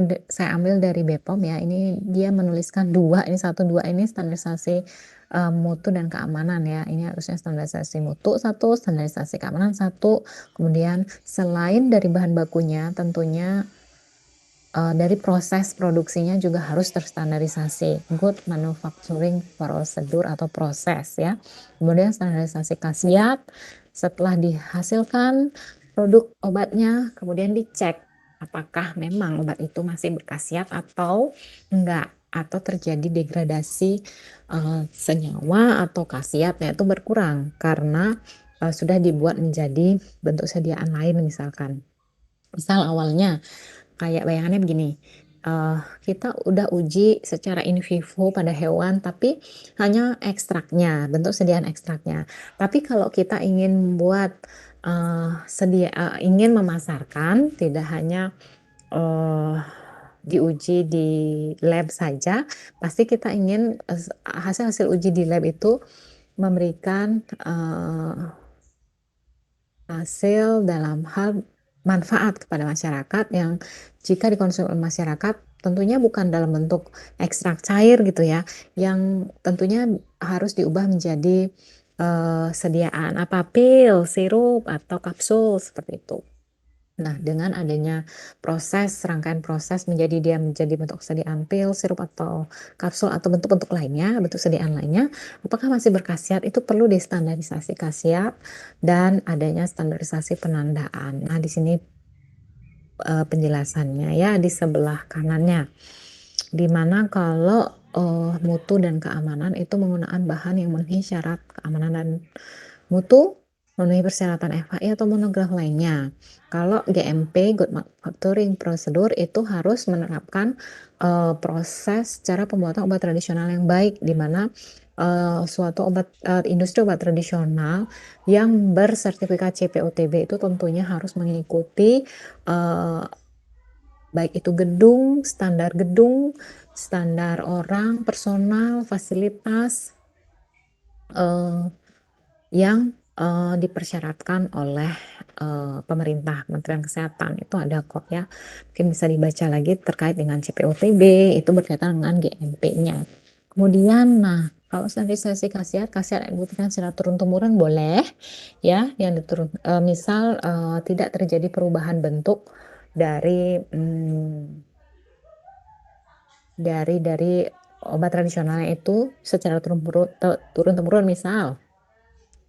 ambil dari BPOM ya. Ini dia menuliskan dua, ini satu dua ini standarisasi mutu dan keamanan ya. Ini harusnya standarisasi mutu satu, standarisasi keamanan satu. Kemudian selain dari bahan bakunya, tentunya dari proses produksinya juga harus terstandarisasi, good manufacturing prosedur atau proses ya. Kemudian standarisasi khasiat, setelah dihasilkan produk obatnya, kemudian dicek apakah memang obat itu masih berkhasiat atau enggak, atau terjadi degradasi senyawa atau khasiatnya itu berkurang karena sudah dibuat menjadi bentuk sediaan lain misalkan. Misal awalnya kayak bayangannya begini, kita udah uji secara in vivo pada hewan, tapi hanya ekstraknya, bentuk sediaan ekstraknya. Tapi kalau kita ingin membuat ingin memasarkan, tidak hanya diuji di lab saja, pasti kita ingin hasil-hasil uji di lab itu memberikan hasil dalam hal manfaat kepada masyarakat yang jika dikonsumsi oleh masyarakat tentunya bukan dalam bentuk ekstrak cair gitu ya, yang tentunya harus diubah menjadi sediaan apa pil, sirup atau kapsul seperti itu. Nah, dengan adanya rangkaian proses dia menjadi bentuk sediaan pil, sirup atau kapsul atau bentuk-bentuk lainnya, bentuk sediaan lainnya, apakah masih berkhasiat? Itu perlu distandarisasi khasiat dan adanya standarisasi penandaan. Nah, di sini penjelasannya ya di sebelah kanannya. Dimana kalau mutu dan keamanan itu menggunakan bahan yang memenuhi syarat keamanan dan mutu, memenuhi persyaratan FHI atau monograf lainnya. Kalau GMP, Good Manufacturing Procedure, itu harus menerapkan proses cara pembuatan obat tradisional yang baik, di mana suatu industri obat tradisional yang bersertifikat CPOTB itu tentunya harus mengikuti baik itu gedung, standar orang, personal, fasilitas yang dipersyaratkan oleh pemerintah, Kementerian Kesehatan. Itu ada kok ya. Mungkin bisa dibaca lagi terkait dengan CPOTB, itu berkaitan dengan GMP-nya. Kemudian, nah, kalau standarisasi khasiat yang dibuktikan secara turun-temurun boleh ya, yang misal tidak terjadi perubahan bentuk dari obat tradisionalnya itu secara turun-temurun, misal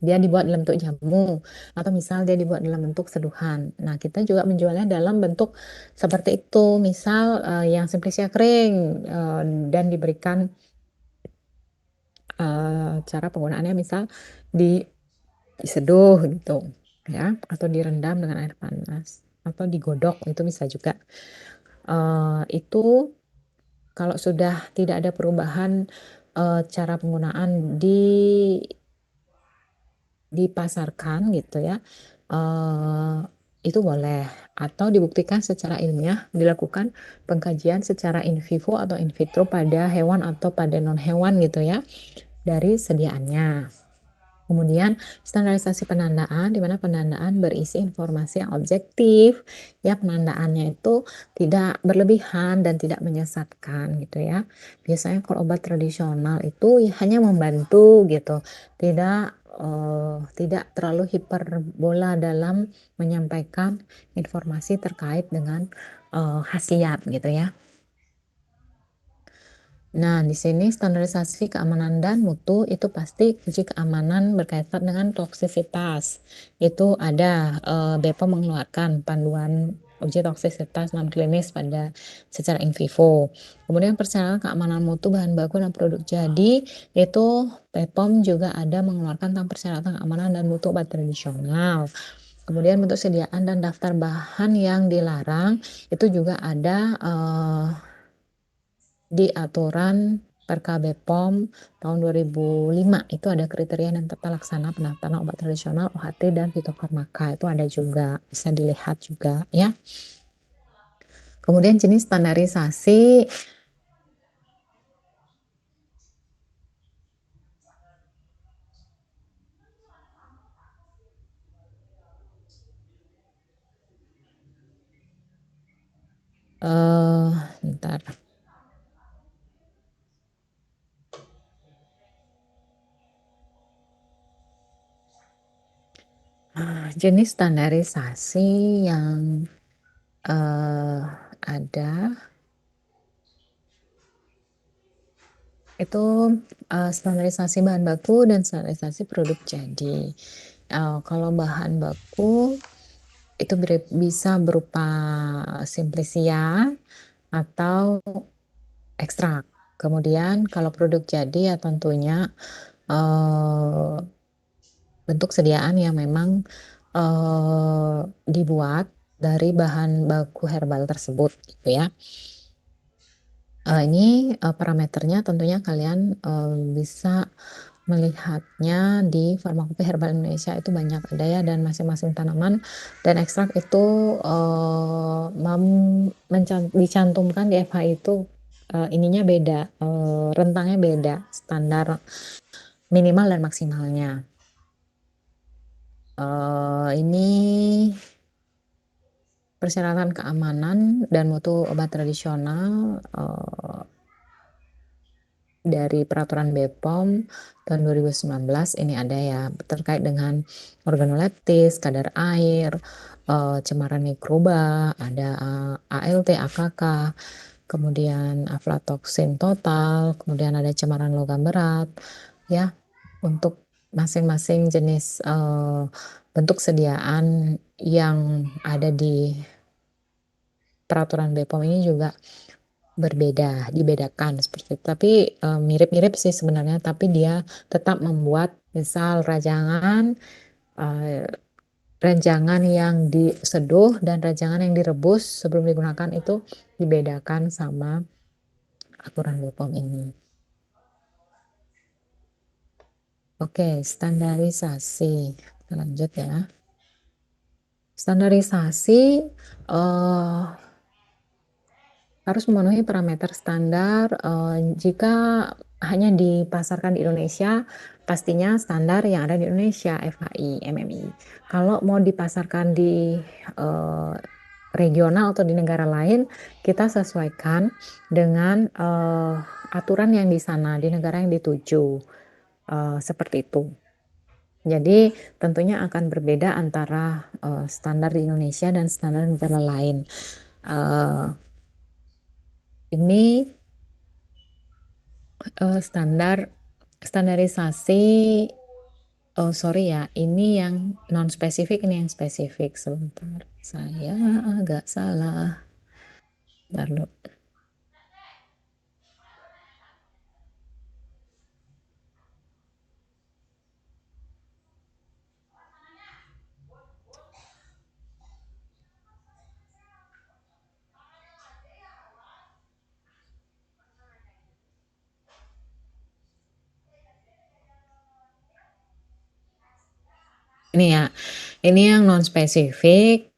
dia dibuat dalam bentuk jamu, atau misal dia dibuat dalam bentuk seduhan. Nah, kita juga menjualnya dalam bentuk seperti itu. Misal yang Simplicia kering dan diberikan cara penggunaannya misal diseduh gitu ya, atau direndam dengan air panas, atau digodok itu bisa juga. Itu kalau sudah tidak ada perubahan cara penggunaan dipasarkan gitu ya, itu boleh, atau dibuktikan secara ilmiah, dilakukan pengkajian secara in vivo atau in vitro pada hewan atau pada non hewan gitu ya, dari sediaannya. Kemudian standarisasi penandaan, di mana penandaan berisi informasi yang objektif, ya penandaannya itu tidak berlebihan dan tidak menyesatkan gitu ya. Biasanya kalau obat tradisional itu ya hanya membantu gitu, tidak terlalu hiperbola dalam menyampaikan informasi terkait dengan khasiat gitu ya. Nah, di sini standarisasi keamanan dan mutu itu pasti uji keamanan berkaitan dengan toksisitas. Itu ada BPOM mengeluarkan panduan uji toksisitas non klinis pada secara in vivo. Kemudian persyaratan keamanan mutu bahan baku dan produk jadi itu BPOM juga ada mengeluarkan tentang persyaratan keamanan dan mutu obat tradisional. Kemudian bentuk sediaan dan daftar bahan yang dilarang itu juga ada di aturan Perka BPOM tahun 2005 itu ada kriteria dan tata laksana pendaftaran obat tradisional, OHT dan fitofarmaka, itu ada juga, bisa dilihat juga ya. Kemudian jenis standarisasi bentar. Jenis standarisasi yang ada itu standarisasi bahan baku dan standarisasi produk jadi. Kalau bahan baku itu bisa berupa simplicia atau ekstrak. Kemudian kalau produk jadi ya tentunya bentuk sediaan yang memang dibuat dari bahan baku herbal tersebut gitu ya. Ini parameternya tentunya kalian bisa melihatnya di Farmakope Herbal Indonesia, itu banyak ada ya, dan masing-masing tanaman dan ekstrak itu dicantumkan di FH itu ininya beda, rentangnya beda, standar minimal dan maksimalnya. Ini persyaratan keamanan dan mutu obat tradisional dari peraturan BPOM tahun 2019 ini ada ya, terkait dengan organoleptis, kadar air, cemaran mikroba, ada ALT, AKK, kemudian aflatoksin total, kemudian ada cemaran logam berat ya, untuk masing-masing jenis bentuk sediaan yang ada di peraturan BPOM ini juga berbeda, dibedakan seperti itu. Tapi mirip-mirip sih sebenarnya, tapi dia tetap membuat misal ranjangan yang diseduh dan ranjangan yang direbus sebelum digunakan itu dibedakan sama aturan BPOM ini. Oke, standarisasi. Kita lanjut ya. Standarisasi harus memenuhi parameter standar. Jika hanya dipasarkan di Indonesia, pastinya standar yang ada di Indonesia, FHI, MMI. Kalau mau dipasarkan di regional atau di negara lain, kita sesuaikan dengan aturan yang di sana, di negara yang dituju. Seperti itu. Jadi tentunya akan berbeda antara standar di Indonesia dan standar negara lain. Ini standarisasi Oh, sorry ya, ini yang non spesifik, ini yang spesifik. Sebentar, saya agak salah. Bentar lu. Ini ya, ini yang non spesifik,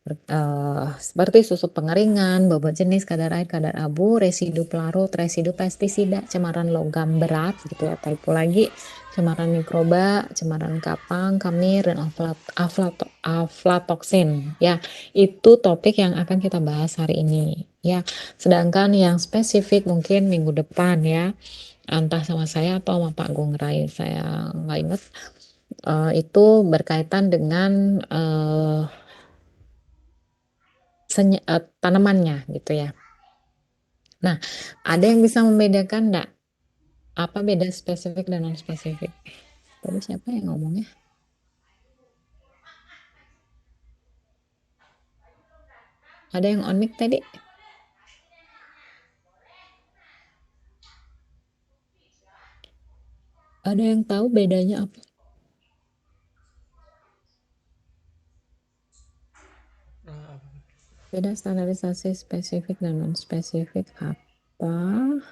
seperti susu pengeringan, bobot jenis, kadar air, kadar abu, residu pelarut, residu pestisida, cemaran logam berat gitu ya, typo lagi, cemaran mikroba, cemaran kapang, kamir, dan aflatoksin. Ya, itu topik yang akan kita bahas hari ini. Ya, sedangkan yang spesifik mungkin minggu depan ya, entah sama saya atau sama Pak Gung Rai, saya nggak ingat. Itu berkaitan dengan tanamannya gitu ya. Nah, ada yang bisa membedakan enggak? Apa beda spesifik dan non spesifik? Tadi siapa yang ngomongnya? Ada yang on mic tadi? Ada yang tahu bedanya apa? Beda standarisasi spesifik dan non spesifik apa? Oh,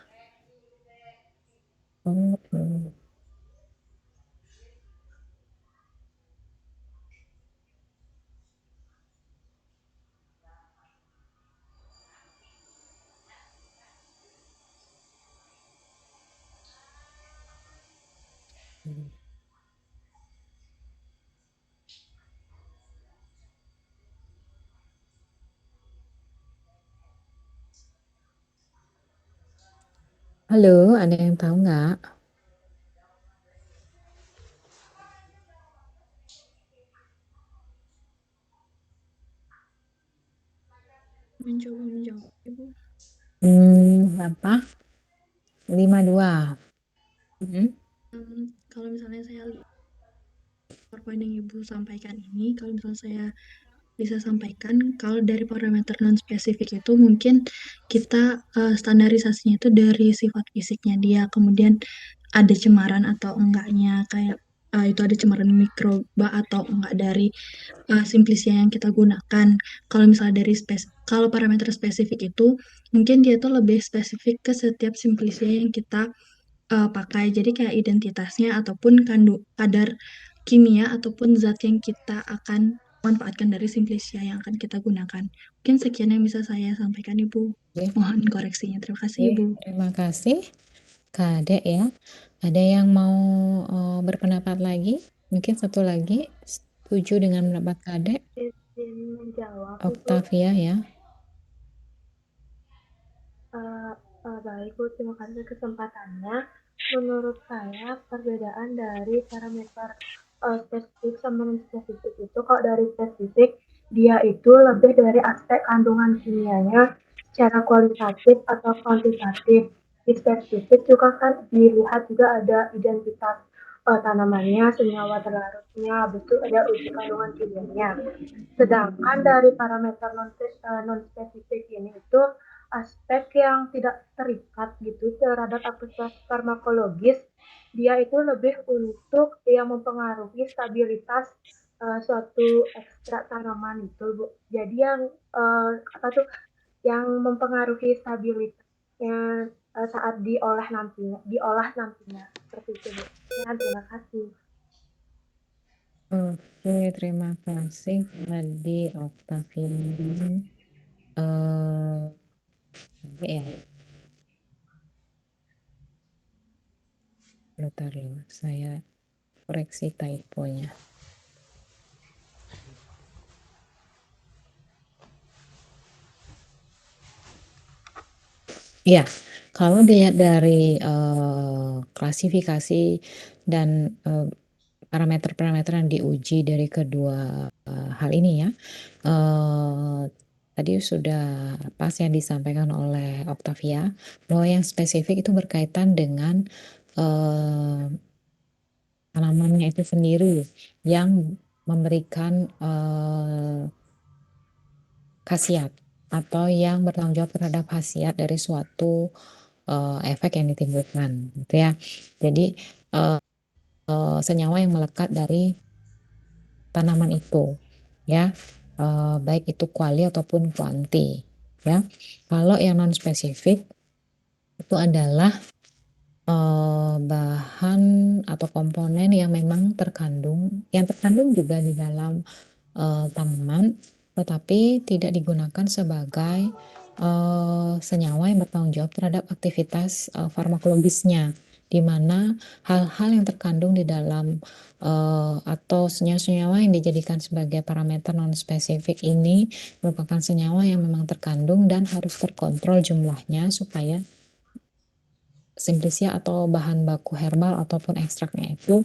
Halo, ada yang tahu nggak? Mencoba menjawab, Ibu. Berapa? 52. Kalau misalnya saya poin yang Ibu sampaikan ini, kalau misalnya saya bisa sampaikan, kalau dari parameter non spesifik itu mungkin kita standarisasinya itu dari sifat fisiknya dia, kemudian ada cemaran atau enggaknya, kayak itu ada cemaran mikroba atau enggak dari simplisia yang kita gunakan. Kalau misalnya dari kalau parameter spesifik itu mungkin dia tuh lebih spesifik ke setiap simplisia yang kita pakai. Jadi kayak identitasnya ataupun kadar kimia ataupun zat yang kita akan manfaatkan dari simplisia yang akan kita gunakan. Mungkin sekian yang bisa saya sampaikan, Ibu. Oke, Mohon koreksinya. Terima kasih, Ibu. terima kasih. Kak Ade ya. Ada yang mau berpendapat lagi? Mungkin satu lagi setuju dengan pendapat Kak Ade? Izin menjawab, Ibu. Octavia ya. Baik, Bu. Terima kasih kesempatannya. Menurut saya, perbedaan dari parameter spesifik sama non spesifik itu, kalau dari spesifik, dia itu lebih dari aspek kandungan kimianya secara kualitatif atau kuantitatif. Di spesifik juga kan dilihat juga ada identitas tanamannya, senyawa terlarutnya, habis itu ada uji kandungan kimianya. Sedangkan dari parameter non spesifik ini itu aspek yang tidak terikat gitu terhadap aktivitas farmakologis, dia itu lebih untuk yang mempengaruhi stabilitas suatu ekstrak tanaman itu, Bu. Jadi yang apa tuh yang mempengaruhi stabilitasnya saat diolah nantinya seperti itu, Bu. Ya, terima kasih. Oke, terima kasih tadi Octavia. Ya, bentar ya, saya koreksi typonya. Ya, kalau dilihat dari klasifikasi dan parameter-parameter yang diuji dari kedua hal ini ya, tadi sudah pas yang disampaikan oleh Octavia, bahwa yang spesifik itu berkaitan dengan tanamannya itu sendiri yang memberikan khasiat atau yang bertanggung jawab terhadap khasiat dari suatu efek yang ditimbulkan, gitu ya. Jadi senyawa yang melekat dari tanaman itu, ya, baik itu kuali ataupun kuanti, ya. Kalau yang non spesifik itu adalah bahan atau komponen yang memang terkandung juga di dalam tanaman, tetapi tidak digunakan sebagai senyawa yang bertanggung jawab terhadap aktivitas farmakologisnya, di mana hal-hal yang terkandung di dalam atau senyawa-senyawa yang dijadikan sebagai parameter non spesifik ini merupakan senyawa yang memang terkandung dan harus terkontrol jumlahnya supaya simplisia atau bahan baku herbal ataupun ekstraknya itu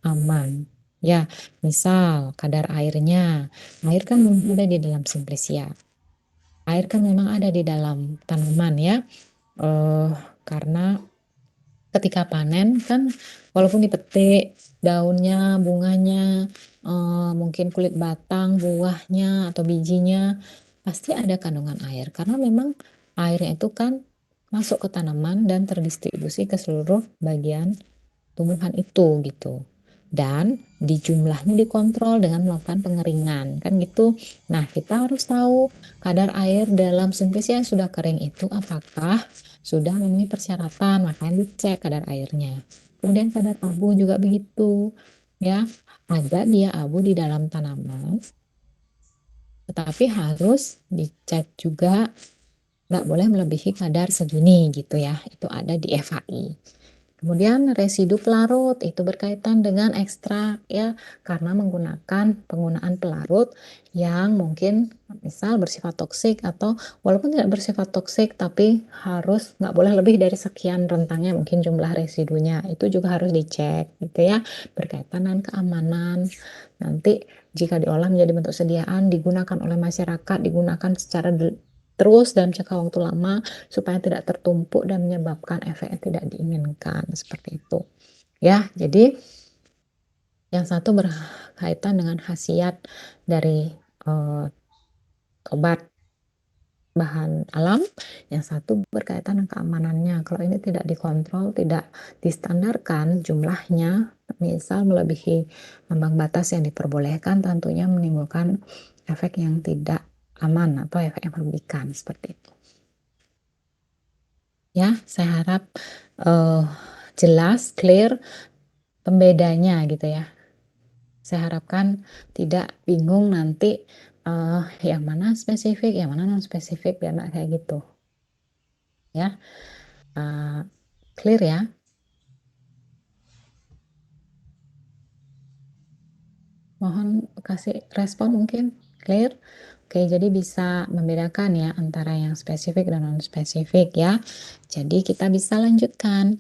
aman. Ya, misal kadar airnya. Air kan memang ada di dalam simplisia. Air kan memang ada di dalam tanaman ya. Karena ketika panen kan walaupun dipetik daunnya, bunganya, mungkin kulit batang, buahnya atau bijinya pasti ada kandungan air karena memang airnya itu kan masuk ke tanaman dan terdistribusi ke seluruh bagian tumbuhan itu gitu. Dan di jumlahnya dikontrol dengan melakukan pengeringan kan gitu. Nah, kita harus tahu kadar air dalam simplisia yang sudah kering itu apakah sudah memenuhi persyaratan, makanya dicek kadar airnya. Kemudian kadar abu juga begitu, ya. Ada dia abu di dalam tanaman, tetapi harus dicek juga nggak boleh melebihi kadar segini gitu ya. Itu ada di FAI. Kemudian residu pelarut itu berkaitan dengan ekstrak ya, karena penggunaan pelarut yang mungkin misal bersifat toksik atau walaupun tidak bersifat toksik tapi harus nggak boleh lebih dari sekian rentangnya mungkin jumlah residunya itu juga harus dicek gitu ya, berkaitan dengan keamanan. Nanti jika diolah menjadi bentuk sediaan digunakan oleh masyarakat, digunakan secara terus dalam jangka waktu lama supaya tidak tertumpuk dan menyebabkan efek yang tidak diinginkan seperti itu ya. Jadi yang satu berkaitan dengan khasiat dari obat bahan alam, yang satu berkaitan dengan keamanannya. Kalau ini tidak dikontrol, tidak distandarkan jumlahnya, misal melebihi ambang batas yang diperbolehkan, tentunya menimbulkan efek yang tidak aman atau efek yang merugikan seperti itu. Ya, saya harap jelas, clear pembedanya gitu ya. Saya harapkan tidak bingung nanti yang mana spesifik, yang mana non spesifik, biar nggak kayak gitu. Ya, clear ya. Mohon kasih respon mungkin clear. Oke, jadi bisa membedakan ya antara yang spesifik dan non spesifik ya. Jadi kita bisa lanjutkan.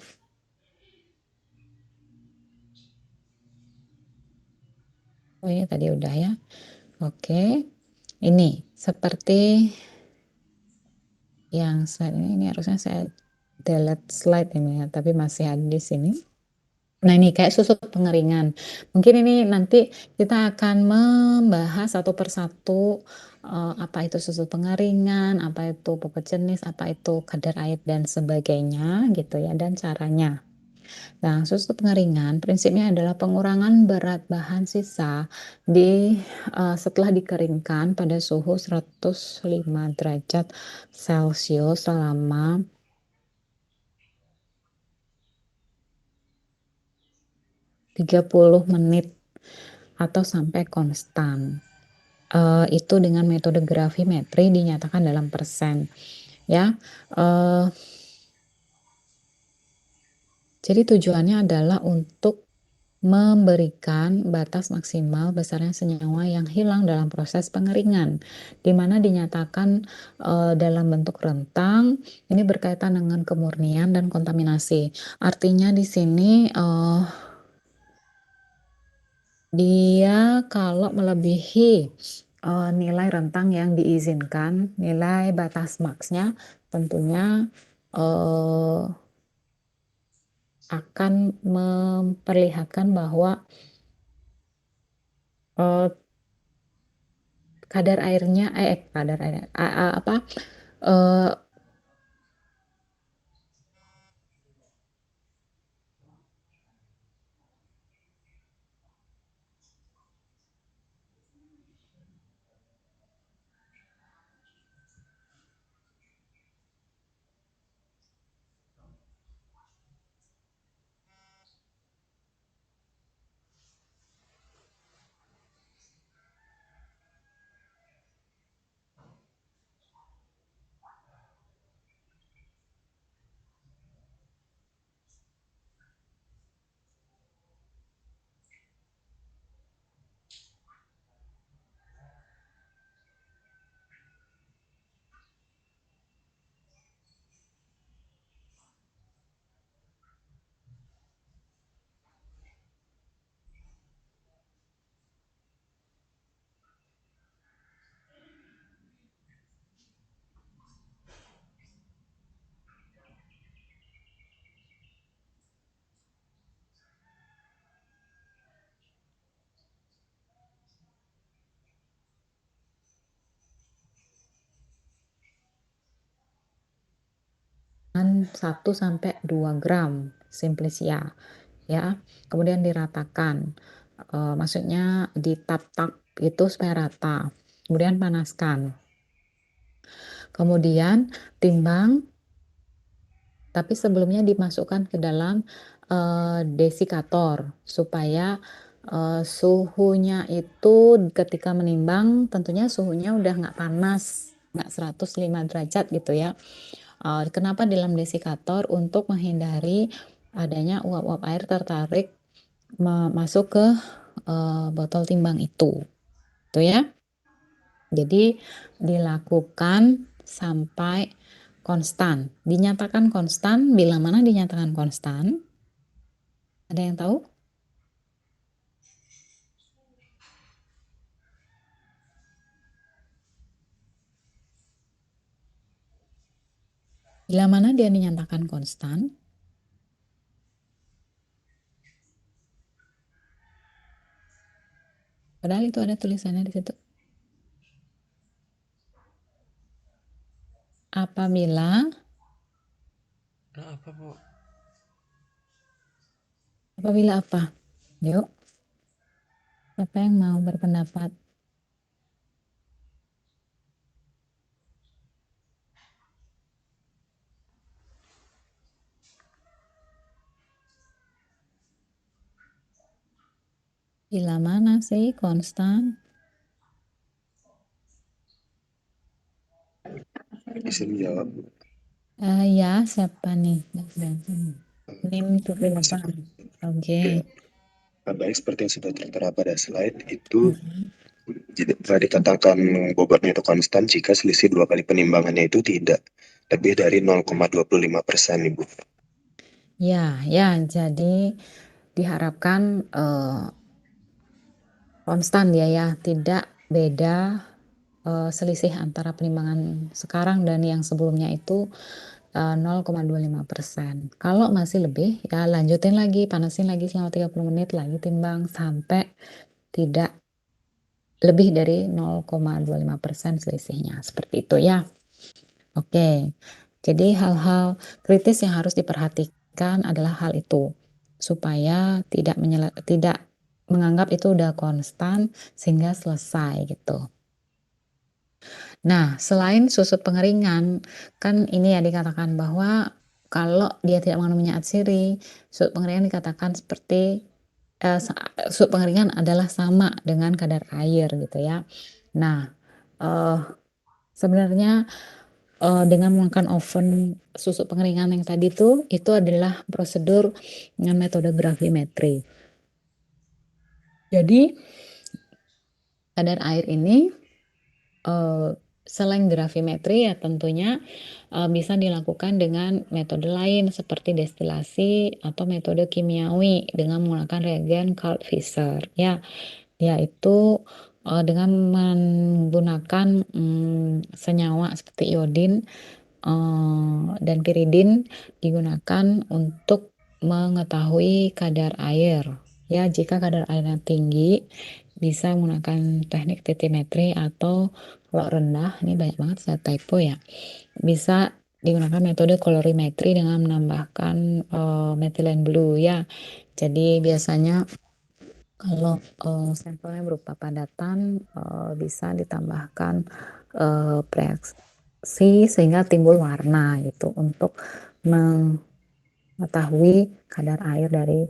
Oh ya, tadi udah ya. Oke, ini seperti yang slide ini harusnya saya delete slide ini ya, tapi masih ada di sini. Nah, ini kayak susut pengeringan. Mungkin ini nanti kita akan membahas satu persatu apa itu susut pengeringan, apa itu pupuk jenis, apa itu kadar air dan sebagainya gitu ya, dan caranya. Nah, susut pengeringan prinsipnya adalah pengurangan berat bahan sisa setelah dikeringkan pada suhu 105 derajat Celcius selama 30 menit atau sampai konstan. Itu dengan metode gravimetri dinyatakan dalam persen ya. Jadi tujuannya adalah untuk memberikan batas maksimal besarnya senyawa yang hilang dalam proses pengeringan, di mana dinyatakan dalam bentuk rentang. Ini berkaitan dengan kemurnian dan kontaminasi. Artinya di sini dia kalau melebihi nilai rentang yang diizinkan, nilai batas maksnya tentunya akan memperlihatkan bahwa kadar airnya apa dengan 1 sampai 2 gram Simplicia ya. Kemudian diratakan. Maksudnya ditap-tap itu supaya rata. Kemudian panaskan. Kemudian timbang, tapi sebelumnya dimasukkan ke dalam desikator supaya suhunya itu ketika menimbang tentunya suhunya udah nggak panas, nggak 105 derajat gitu ya. Kenapa dalam desikator? Untuk menghindari adanya uap-uap air tertarik masuk ke botol timbang itu ya. Jadi dilakukan sampai konstan. Dinyatakan konstan, bila mana dinyatakan konstan? Ada yang tahu? Bila mana dia dinyatakan konstan? Padahal itu ada tulisannya di situ. Apabila apa Bu? Apabila apa? Yuk. Siapa yang mau berpendapat? Bila mana sih konstan? Bisa menjawab. Ya, siapa nih? NIM 78. Oke. Baik, seperti yang sudah tertera pada slide itu telah dikatakan bobotnya itu konstan jika selisih 2 kali penimbangannya itu tidak lebih dari 0,25%, Ibu. Ya, jadi diharapkan konstan dia ya, tidak beda selisih antara penimbangan sekarang dan yang sebelumnya itu 0,25%. Kalau masih lebih ya lanjutin lagi, panasin lagi selama 30 menit lagi timbang sampai tidak lebih dari 0,25% selisihnya. Seperti itu ya. Oke. Jadi hal-hal kritis yang harus diperhatikan adalah hal itu. Supaya tidak menganggap itu udah konstan sehingga selesai gitu. Nah, selain susut pengeringan, kan ini ya dikatakan bahwa kalau dia tidak mengandung minyak atsiri, susut pengeringan dikatakan seperti susut pengeringan adalah sama dengan kadar air gitu ya. Nah, sebenarnya dengan menggunakan oven susut pengeringan yang tadi itu adalah prosedur dengan metode gravimetri. Jadi kadar air ini selain gravimetri ya tentunya bisa dilakukan dengan metode lain seperti destilasi atau metode kimiawi dengan menggunakan reagen Kalb-Fischer ya, yaitu dengan menggunakan senyawa seperti iodin dan piridin digunakan untuk mengetahui kadar air. Ya, jika kadar airnya tinggi, bisa menggunakan teknik titimetri atau kalau rendah, ini banyak banget saya typo ya, bisa digunakan metode kolorimetri dengan menambahkan methylene blue ya. Jadi biasanya kalau sampelnya berupa padatan, bisa ditambahkan reaksi sehingga timbul warna gitu untuk mengetahui kadar air dari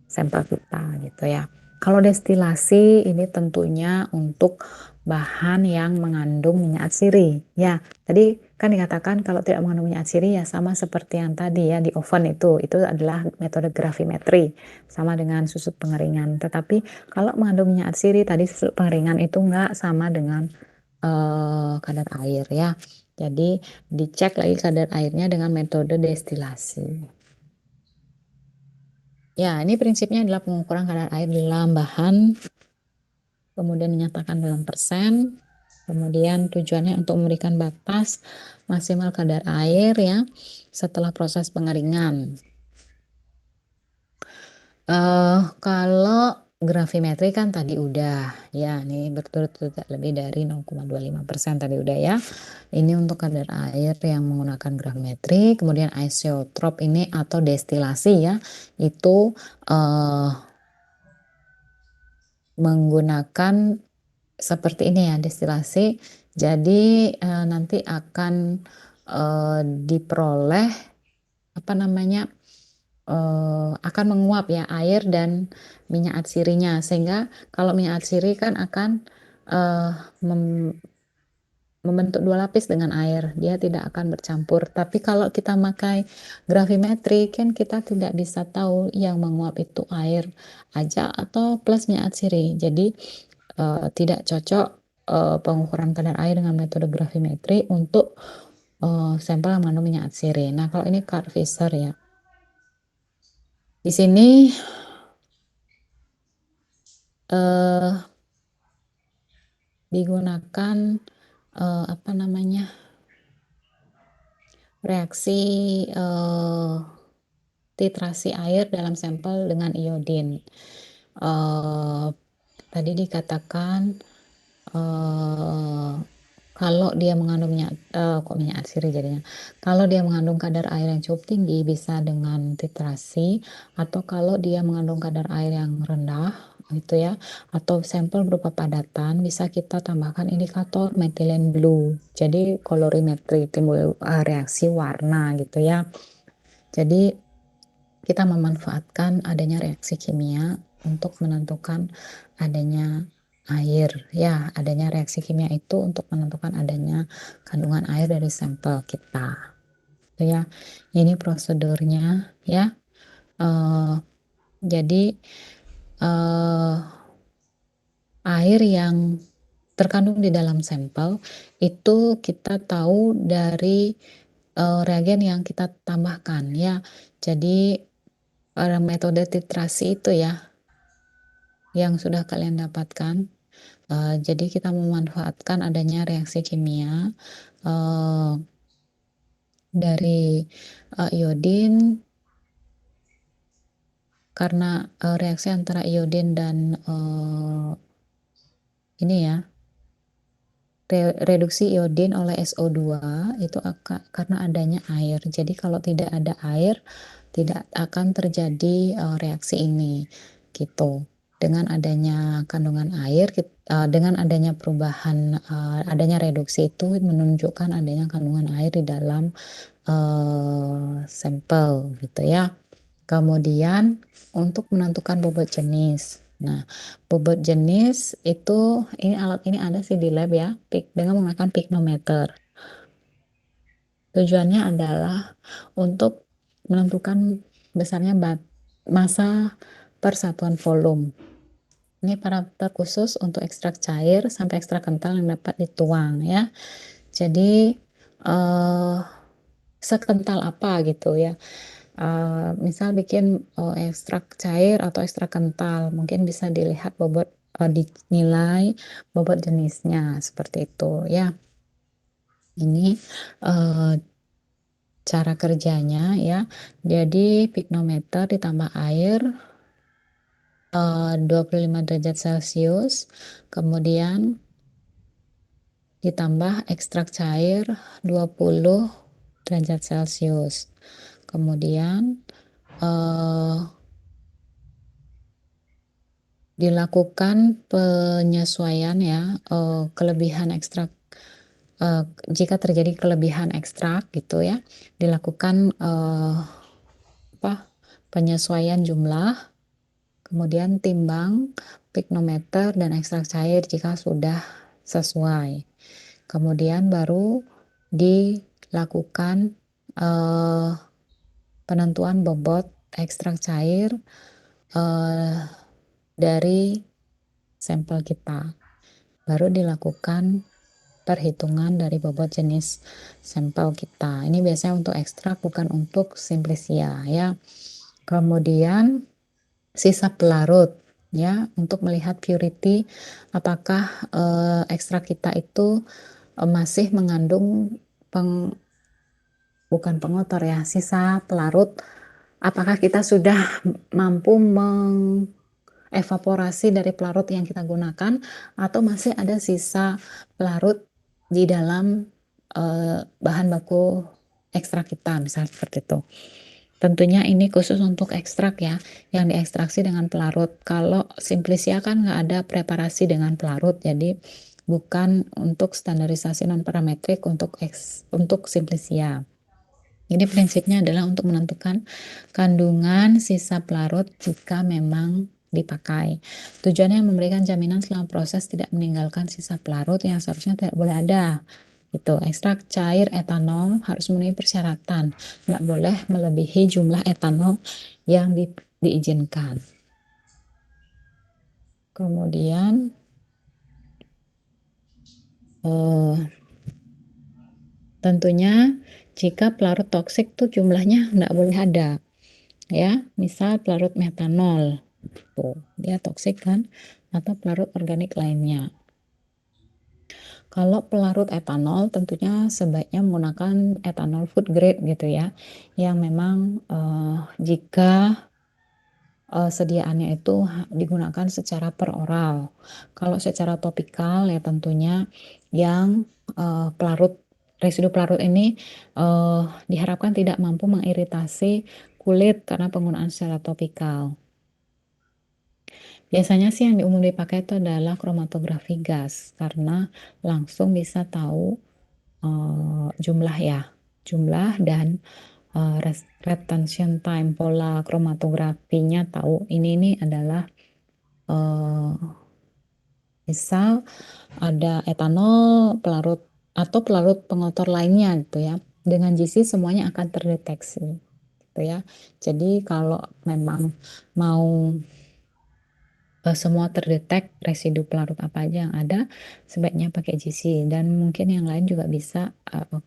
sampel kita gitu ya. Kalau destilasi ini tentunya untuk bahan yang mengandung minyak atsiri ya. Tadi kan dikatakan kalau tidak mengandung minyak atsiri ya sama seperti yang tadi ya di oven itu adalah metode gravimetri sama dengan susut pengeringan. Tetapi kalau mengandung minyak atsiri tadi susut pengeringan itu enggak sama dengan kadar air ya. Jadi dicek lagi kadar airnya dengan metode destilasi. Ya, ini prinsipnya adalah pengukuran kadar air dalam bahan, kemudian dinyatakan dalam persen, kemudian tujuannya untuk memberikan batas maksimal kadar air ya setelah proses pengeringan. Kalau gravimetri kan tadi udah ya, nih berturut-turut lebih dari 0,25% tadi udah ya. Ini untuk kadar air yang menggunakan gravimetri, kemudian isotrop ini atau destilasi ya, itu menggunakan seperti ini ya destilasi. Jadi nanti akan diperoleh apa namanya akan menguap ya air dan minyak atsirinya, sehingga kalau minyak atsiri kan akan membentuk dua lapis dengan air, dia tidak akan bercampur. Tapi kalau kita pakai gravimetri kan kita tidak bisa tahu yang menguap itu air aja atau plus minyak atsiri. Jadi tidak cocok pengukuran kadar air dengan metode gravimetri untuk sampel yang mengandung minyak atsiri. Nah, kalau ini Carl Fisher ya. Di sini digunakan apa namanya reaksi titrasi air dalam sampel dengan iodin. Tadi dikatakan kalau dia mengandung minyak atsiri jadinya. Kalau dia mengandung kadar air yang cukup tinggi bisa dengan titrasi, atau kalau dia mengandung kadar air yang rendah gitu ya, atau sampel berupa padatan bisa kita tambahkan indikator methylene blue. Jadi kolorimetri timbul reaksi warna gitu ya. Jadi kita memanfaatkan adanya reaksi kimia untuk menentukan adanya air ya, adanya reaksi kimia itu untuk menentukan adanya kandungan air dari sampel kita gitu ya. Ini prosedurnya ya. Jadi air yang terkandung di dalam sampel itu kita tahu dari reagen yang kita tambahkan ya. Jadi metode titrasi itu ya yang sudah kalian dapatkan. Jadi kita memanfaatkan adanya reaksi kimia dari iodin, karena reaksi antara iodin dan ini ya, reduksi iodin oleh SO2 itu karena adanya air. Jadi kalau tidak ada air tidak akan terjadi reaksi ini gitu. Dengan adanya kandungan air, dengan adanya perubahan, adanya reduksi itu menunjukkan adanya kandungan air di dalam sampel gitu ya. Kemudian untuk menentukan bobot jenis. Nah, bobot jenis itu ini alat ini ada sih di lab ya, dengan menggunakan pignometer. Tujuannya adalah untuk menentukan besarnya massa per satuan volume. Ini parameter khusus untuk ekstrak cair sampai ekstrak kental yang dapat dituang ya. Jadi sekental apa gitu ya. Misal bikin ekstrak cair atau ekstrak kental, mungkin bisa dilihat bobot dinilai bobot jenisnya seperti itu ya. Ini cara kerjanya ya. Jadi pignometer ditambah air 25 derajat Celcius, kemudian ditambah ekstrak cair 20 derajat Celcius. Kemudian dilakukan penyesuaian ya, kelebihan ekstrak, jika terjadi kelebihan ekstrak gitu ya, dilakukan penyesuaian jumlah, kemudian timbang pignometer dan ekstrak cair jika sudah sesuai. Kemudian baru dilakukan penentuan bobot ekstrak cair dari sampel kita. Baru dilakukan perhitungan dari bobot jenis sampel kita. Ini biasanya untuk ekstrak, bukan untuk simplisia ya. Kemudian sisa pelarut ya, untuk melihat purity apakah ekstrak kita itu masih mengandung bukan pengotor ya, sisa pelarut, apakah kita sudah mampu mengevaporasi dari pelarut yang kita gunakan atau masih ada sisa pelarut di dalam bahan baku ekstrak kita, misalnya seperti itu. Tentunya ini khusus untuk ekstrak ya, yang diekstraksi dengan pelarut. Kalau simplisia kan nggak ada preparasi dengan pelarut, jadi bukan untuk standarisasi non parametrik untuk simplisia. Jadi prinsipnya adalah untuk menentukan kandungan sisa pelarut jika memang dipakai. Tujuannya memberikan jaminan selama proses tidak meninggalkan sisa pelarut yang seharusnya tidak boleh ada. Itu ekstrak cair etanol harus memenuhi persyaratan, nggak boleh melebihi jumlah etanol yang diizinkan. Kemudian tentunya jika pelarut toksik tuh jumlahnya nggak boleh ada ya, misal pelarut metanol tuh dia toksik kan, atau pelarut organik lainnya. Kalau pelarut etanol tentunya sebaiknya menggunakan etanol food grade gitu ya, yang memang jika sediaannya itu digunakan secara peroral. Kalau secara topikal ya tentunya yang residu pelarut ini diharapkan tidak mampu mengiritasi kulit karena penggunaan secara topikal. Biasanya sih yang umum dipakai itu adalah kromatografi gas karena langsung bisa tahu jumlah dan retention time, pola kromatografinya tahu ini adalah misal ada etanol, pelarut atau pelarut pengotor lainnya gitu ya. Dengan GC semuanya akan terdeteksi gitu ya. Jadi kalau memang mau semua terdetek residu pelarut apa aja yang ada, sebaiknya pakai GC, dan mungkin yang lain juga bisa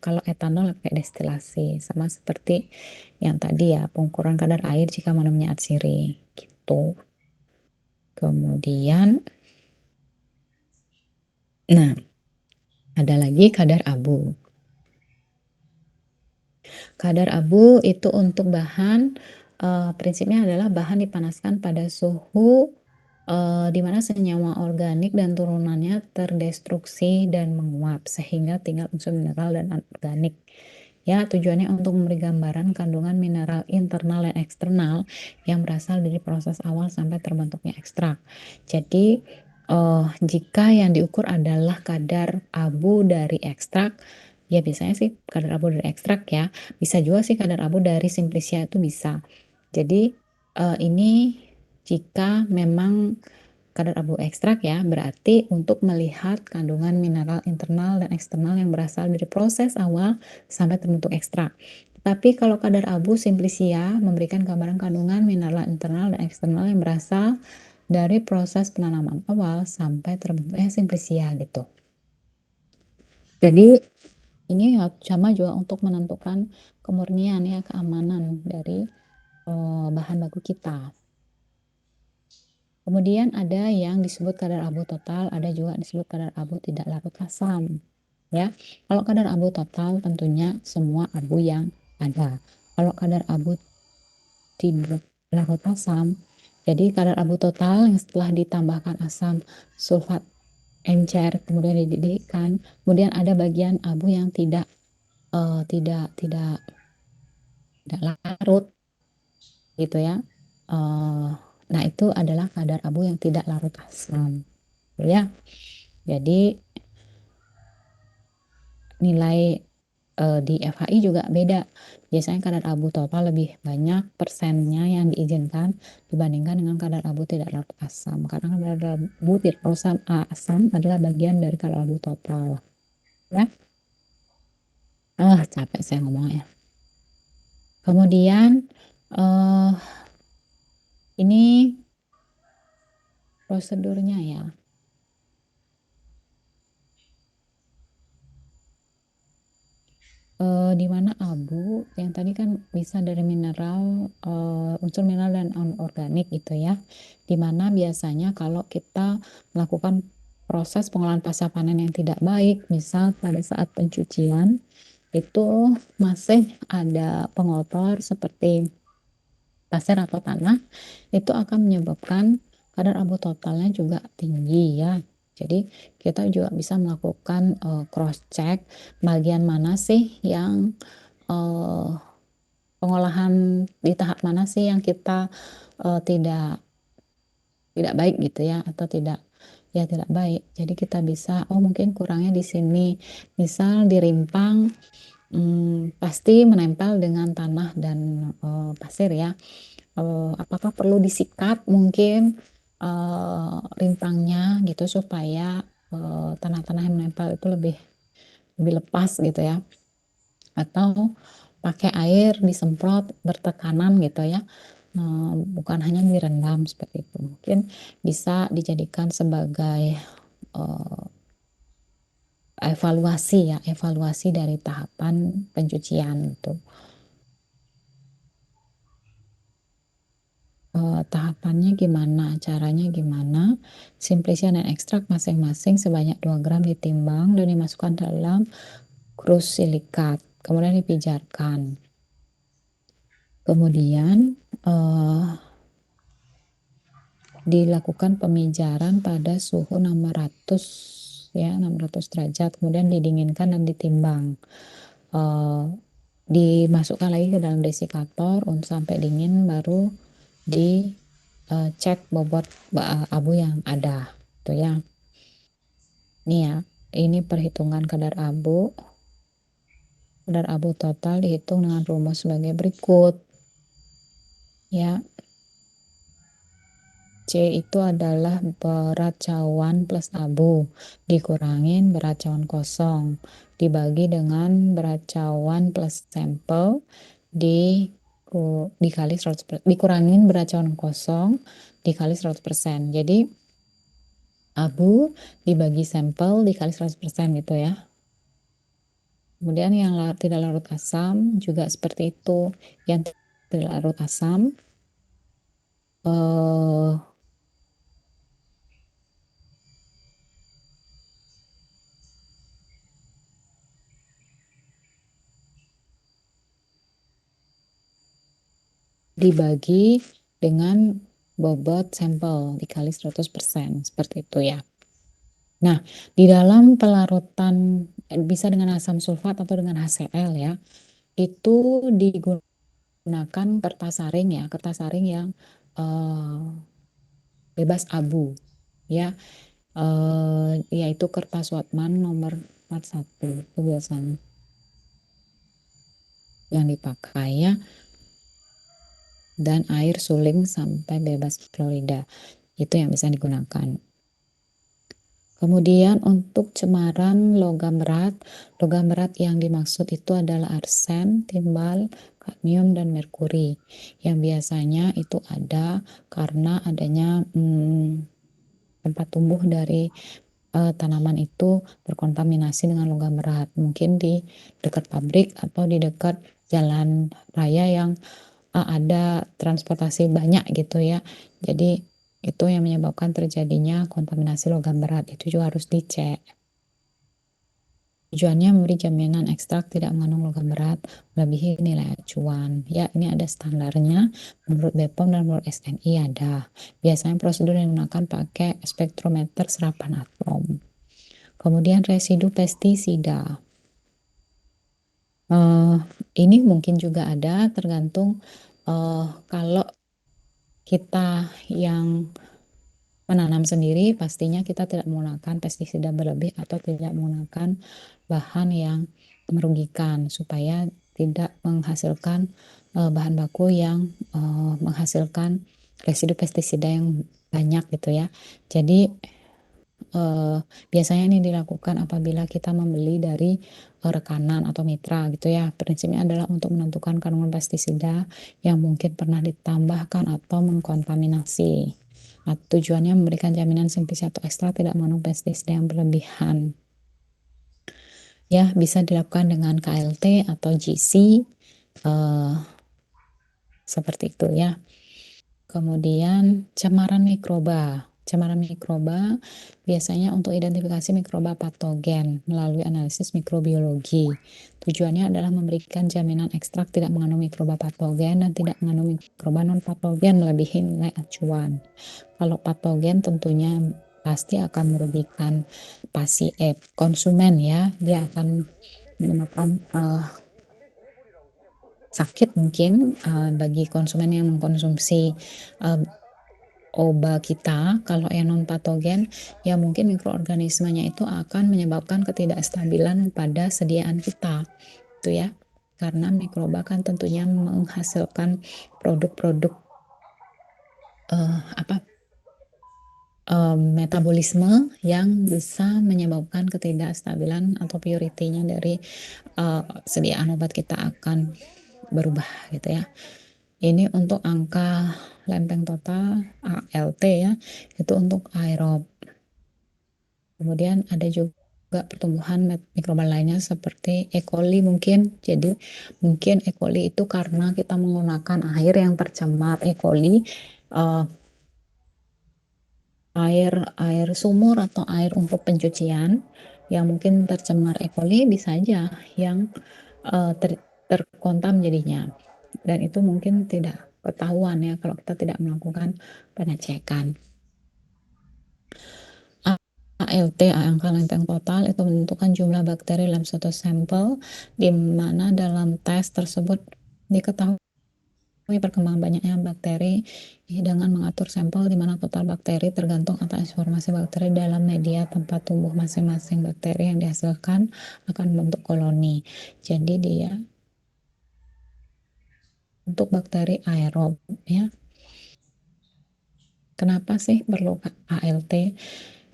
kalau etanol pakai destilasi, sama seperti yang tadi ya, pengukuran kadar air jika menemunya atsiri gitu. Kemudian nah ada lagi kadar abu. Kadar abu itu untuk bahan prinsipnya adalah bahan dipanaskan pada suhu di mana senyawa organik dan turunannya terdestruksi dan menguap sehingga tinggal unsur mineral dan anorganik. Ya, tujuannya untuk memberi gambaran kandungan mineral internal dan eksternal yang berasal dari proses awal sampai terbentuknya ekstrak. Jadi, jika yang diukur adalah kadar abu dari ekstrak, ya biasanya sih kadar abu dari ekstrak ya. Bisa juga sih kadar abu dari simplisia itu bisa. Jadi, ini jika memang kadar abu ekstrak ya, berarti untuk melihat kandungan mineral internal dan eksternal yang berasal dari proses awal sampai terbentuk ekstrak. Tapi kalau kadar abu simplisia memberikan gambaran kandungan mineral internal dan eksternal yang berasal dari proses penanaman awal sampai terbentuknya simplisia gitu. Jadi ini sama juga untuk menentukan kemurnian ya, keamanan dari bahan baku kita. Kemudian ada yang disebut kadar abu total, ada juga disebut kadar abu tidak larut asam. Ya, kalau kadar abu total tentunya semua abu yang ada. Kalau kadar abu tidak larut asam, jadi kadar abu total yang setelah ditambahkan asam sulfat encer kemudian dididihkan, kemudian ada bagian abu yang tidak larut gitu ya. Nah itu adalah kadar abu yang tidak larut asam ya. Jadi nilai di FHI juga beda. Biasanya kadar abu total lebih banyak persennya yang diizinkan dibandingkan dengan kadar abu tidak larut asam. Karena kadar abu tidak asam adalah bagian dari kadar abu total. Ya. Capek saya ngomongnya. Kemudian ini prosedurnya ya. Di mana abu yang tadi kan bisa dari mineral, unsur mineral dan organik gitu ya. Dimana biasanya kalau kita melakukan proses pengolahan pasca panen yang tidak baik, misal pada saat pencucian itu masih ada pengotor seperti pasir atau tanah, itu akan menyebabkan kadar abu totalnya juga tinggi ya. Jadi kita juga bisa melakukan cross check bagian mana sih yang pengolahan di tahap mana sih yang kita tidak baik gitu ya, atau tidak baik. Jadi kita bisa mungkin kurangnya di sini, misal di rimpang pasti menempel dengan tanah dan pasir ya. Apakah perlu disikat mungkin rimpangnya gitu supaya tanah-tanah yang menempel itu lebih lepas gitu ya, atau pakai air disemprot bertekanan gitu ya, bukan hanya direndam seperti itu. Mungkin bisa dijadikan sebagai evaluasi dari tahapan pencucian itu. Tahapannya gimana, caranya gimana, simplician dan ekstrak masing-masing sebanyak 2 gram ditimbang dan dimasukkan dalam krus silikat, kemudian dipijarkan. Kemudian dilakukan pemijaran pada suhu 600 derajat, kemudian didinginkan dan ditimbang. Dimasukkan lagi ke dalam desikator untuk sampai dingin, baru dicek bobot abu yang ada tuh ya. Nih ya, ini perhitungan kadar abu. Kadar abu total dihitung dengan rumus sebagai berikut ya. C itu adalah berat cawan plus abu dikurangin berat cawan kosong dibagi dengan berat cawan plus sampel dikali 100%, dikurangin berat cawan kosong dikali 100%. Jadi abu dibagi sampel dikali 100% gitu ya. Kemudian yang tidak larut asam juga seperti itu. Yang tidak larut asam dibagi dengan bobot sampel dikali 100%, seperti itu ya. Nah, di dalam pelarutan bisa dengan asam sulfat atau dengan HCl ya, itu digunakan kertas saring ya, kertas saring yang bebas abu ya, yaitu kertas Wattmann nomor 41 itu biasanya yang dipakai ya, dan air suling sampai bebas klorida itu yang bisa digunakan. Kemudian untuk cemaran logam berat yang dimaksud itu adalah arsen, timbal, kadmium, dan merkuri yang biasanya itu ada karena adanya tempat tumbuh dari tanaman itu berkontaminasi dengan logam berat, mungkin di dekat pabrik atau di dekat jalan raya yang ada transportasi banyak gitu ya. Jadi itu yang menyebabkan terjadinya kontaminasi logam berat, itu juga harus dicek. Tujuannya memberi jaminan ekstrak tidak mengandung logam berat melebihi nilai acuan. Ya, ini ada standarnya menurut BPOM dan menurut SNI ada. Biasanya prosedur yang digunakan pakai spektrometer serapan atom. Kemudian residu pestisida. Ini mungkin juga ada tergantung kalau kita yang menanam sendiri, pastinya kita tidak menggunakan pestisida berlebih atau tidak menggunakan bahan yang merugikan supaya tidak menghasilkan bahan baku yang menghasilkan residu pestisida yang banyak gitu ya. Jadi biasanya ini dilakukan apabila kita membeli dari rekanan atau mitra gitu ya. Prinsipnya adalah untuk menentukan kandungan pestisida yang mungkin pernah ditambahkan atau mengkontaminasi. Nah, tujuannya memberikan jaminan sintesis atau ekstrak tidak mengandung pestisida yang berlebihan. Ya, bisa dilakukan dengan KLT atau GC seperti itu ya. Kemudian cemaran mikroba. Cemaran mikroba biasanya untuk identifikasi mikroba patogen melalui analisis mikrobiologi. Tujuannya adalah memberikan jaminan ekstrak tidak mengandung mikroba patogen dan tidak mengandung mikroba non patogen melebihi nilai acuan. Kalau patogen tentunya pasti akan merugikan konsumen ya, dia akan menyebabkan sakit mungkin bagi konsumen yang mengkonsumsi obat kita. Kalau yang non patogen ya mungkin mikroorganismenya itu akan menyebabkan ketidakstabilan pada sediaan kita itu ya, karena mikroba kan tentunya menghasilkan produk-produk metabolisme yang bisa menyebabkan ketidakstabilan atau purity-nya dari sediaan obat kita akan berubah gitu ya. Ini untuk angka lempeng total ALT ya, itu untuk aerob. Kemudian ada juga pertumbuhan mikroba lainnya seperti E. coli mungkin. Jadi mungkin E. coli itu karena kita menggunakan air yang tercemar E. coli, air sumur atau air untuk pencucian yang mungkin tercemar E. coli bisa aja yang terkontam jadinya. Dan itu mungkin tidak ketahuan ya kalau kita tidak melakukan pengecekan. ALT, angka lempeng total, itu menentukan jumlah bakteri dalam suatu sampel, di mana dalam tes tersebut diketahui perkembangan banyaknya bakteri dengan mengatur sampel di mana total bakteri tergantung atas informasi bakteri dalam media tempat tumbuh masing-masing bakteri yang dihasilkan akan membentuk koloni. Jadi dia untuk bakteri aerob ya. Kenapa sih perlu ALT?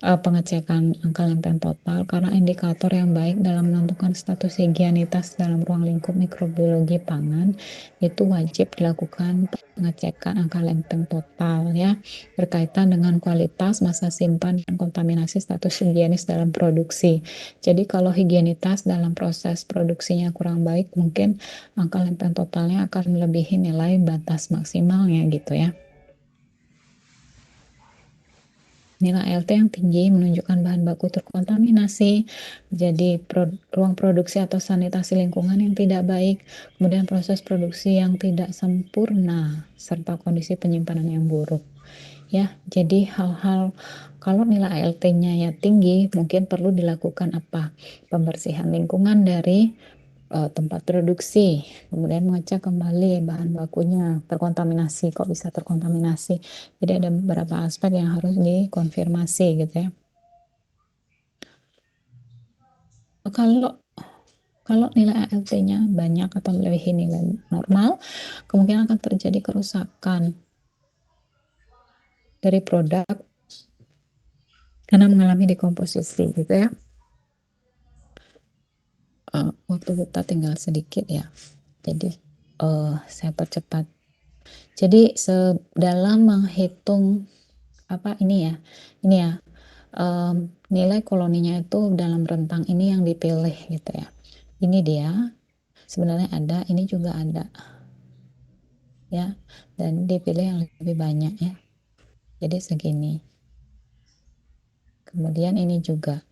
Pengecekan angka lempeng total karena indikator yang baik dalam menentukan status higienitas dalam ruang lingkup mikrobiologi pangan itu wajib dilakukan pengecekan angka lempeng total ya, berkaitan dengan kualitas, masa simpan, dan kontaminasi status higienis dalam produksi. Jadi kalau higienitas dalam proses produksinya kurang baik, mungkin angka lempeng totalnya akan melebihi nilai batas maksimalnya gitu ya. Nilai ALT yang tinggi menunjukkan bahan baku terkontaminasi, jadi ruang produksi atau sanitasi lingkungan yang tidak baik, kemudian proses produksi yang tidak sempurna, serta kondisi penyimpanan yang buruk. Ya, jadi hal-hal kalau nilai ALT-nya ya tinggi, mungkin perlu dilakukan apa? Pembersihan lingkungan dari tempat produksi, kemudian mengecek kembali bahan bakunya terkontaminasi, kok bisa terkontaminasi. Jadi ada beberapa aspek yang harus dikonfirmasi gitu ya. Kalau nilai ALT-nya banyak atau melebihi nilai normal, kemungkinan akan terjadi kerusakan dari produk karena mengalami dekomposisi gitu ya. Waktu kita tinggal sedikit ya, jadi saya percepat. Jadi dalam menghitung ini ya nilai koloninya itu dalam rentang ini yang dipilih gitu ya. Ini dia sebenarnya ada, ini juga ada ya, dan dipilih yang lebih banyak ya. Jadi segini. Kemudian ini juga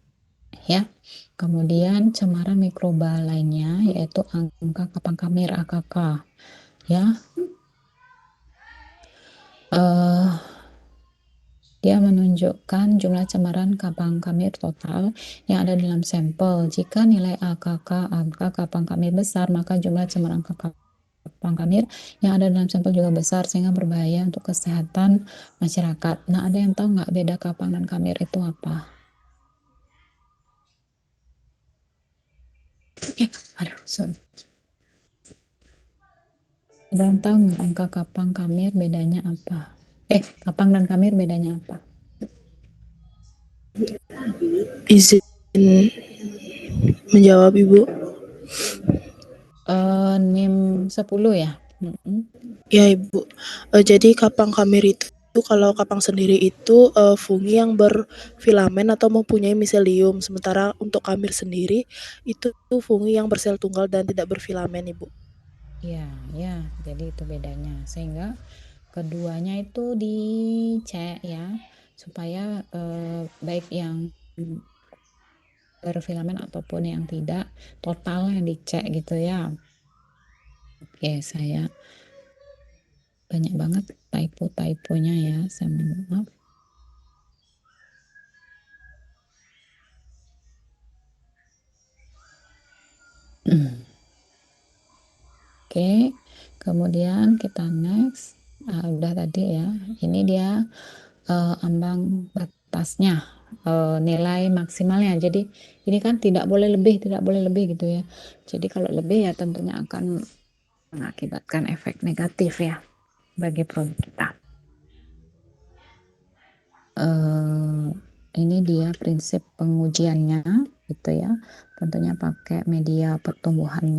ya. Kemudian cemaran mikroba lainnya yaitu angka kapang kamir AKK, ya. Dia menunjukkan jumlah cemaran kapang kamir total yang ada dalam sampel. Jika nilai AKK angka kapang kamir besar, maka jumlah cemaran kapang kamir yang ada dalam sampel juga besar sehingga berbahaya untuk kesehatan masyarakat. Nah, ada yang tahu nggak beda kapang dan kamir itu apa? Aduh, sorry. Ada yang tahu nggak angka kapang kamir bedanya apa? Kapang dan kamir bedanya apa? Izin menjawab Ibu. NIM 10 ya? Ya Ibu. Jadi kapang kamir itu kalau kapang sendiri itu fungi yang berfilamen atau mempunyai miselium. Sementara untuk kamir sendiri itu fungi yang bersel tunggal dan tidak berfilamen Ibu. Ya, jadi itu bedanya. Sehingga keduanya itu dicek ya, supaya baik yang berfilamen ataupun yang tidak, total yang dicek gitu ya. Oke, saya banyak banget typo-typonya ya, saya mohon maaf. Oke, kemudian kita next. Udah tadi ya, ini dia ambang batasnya, nilai maksimalnya. Jadi ini kan tidak boleh lebih gitu ya. Jadi kalau lebih ya tentunya akan mengakibatkan efek negatif ya bagi produk kita. Ini dia prinsip pengujiannya gitu ya. Tentunya pakai media pertumbuhan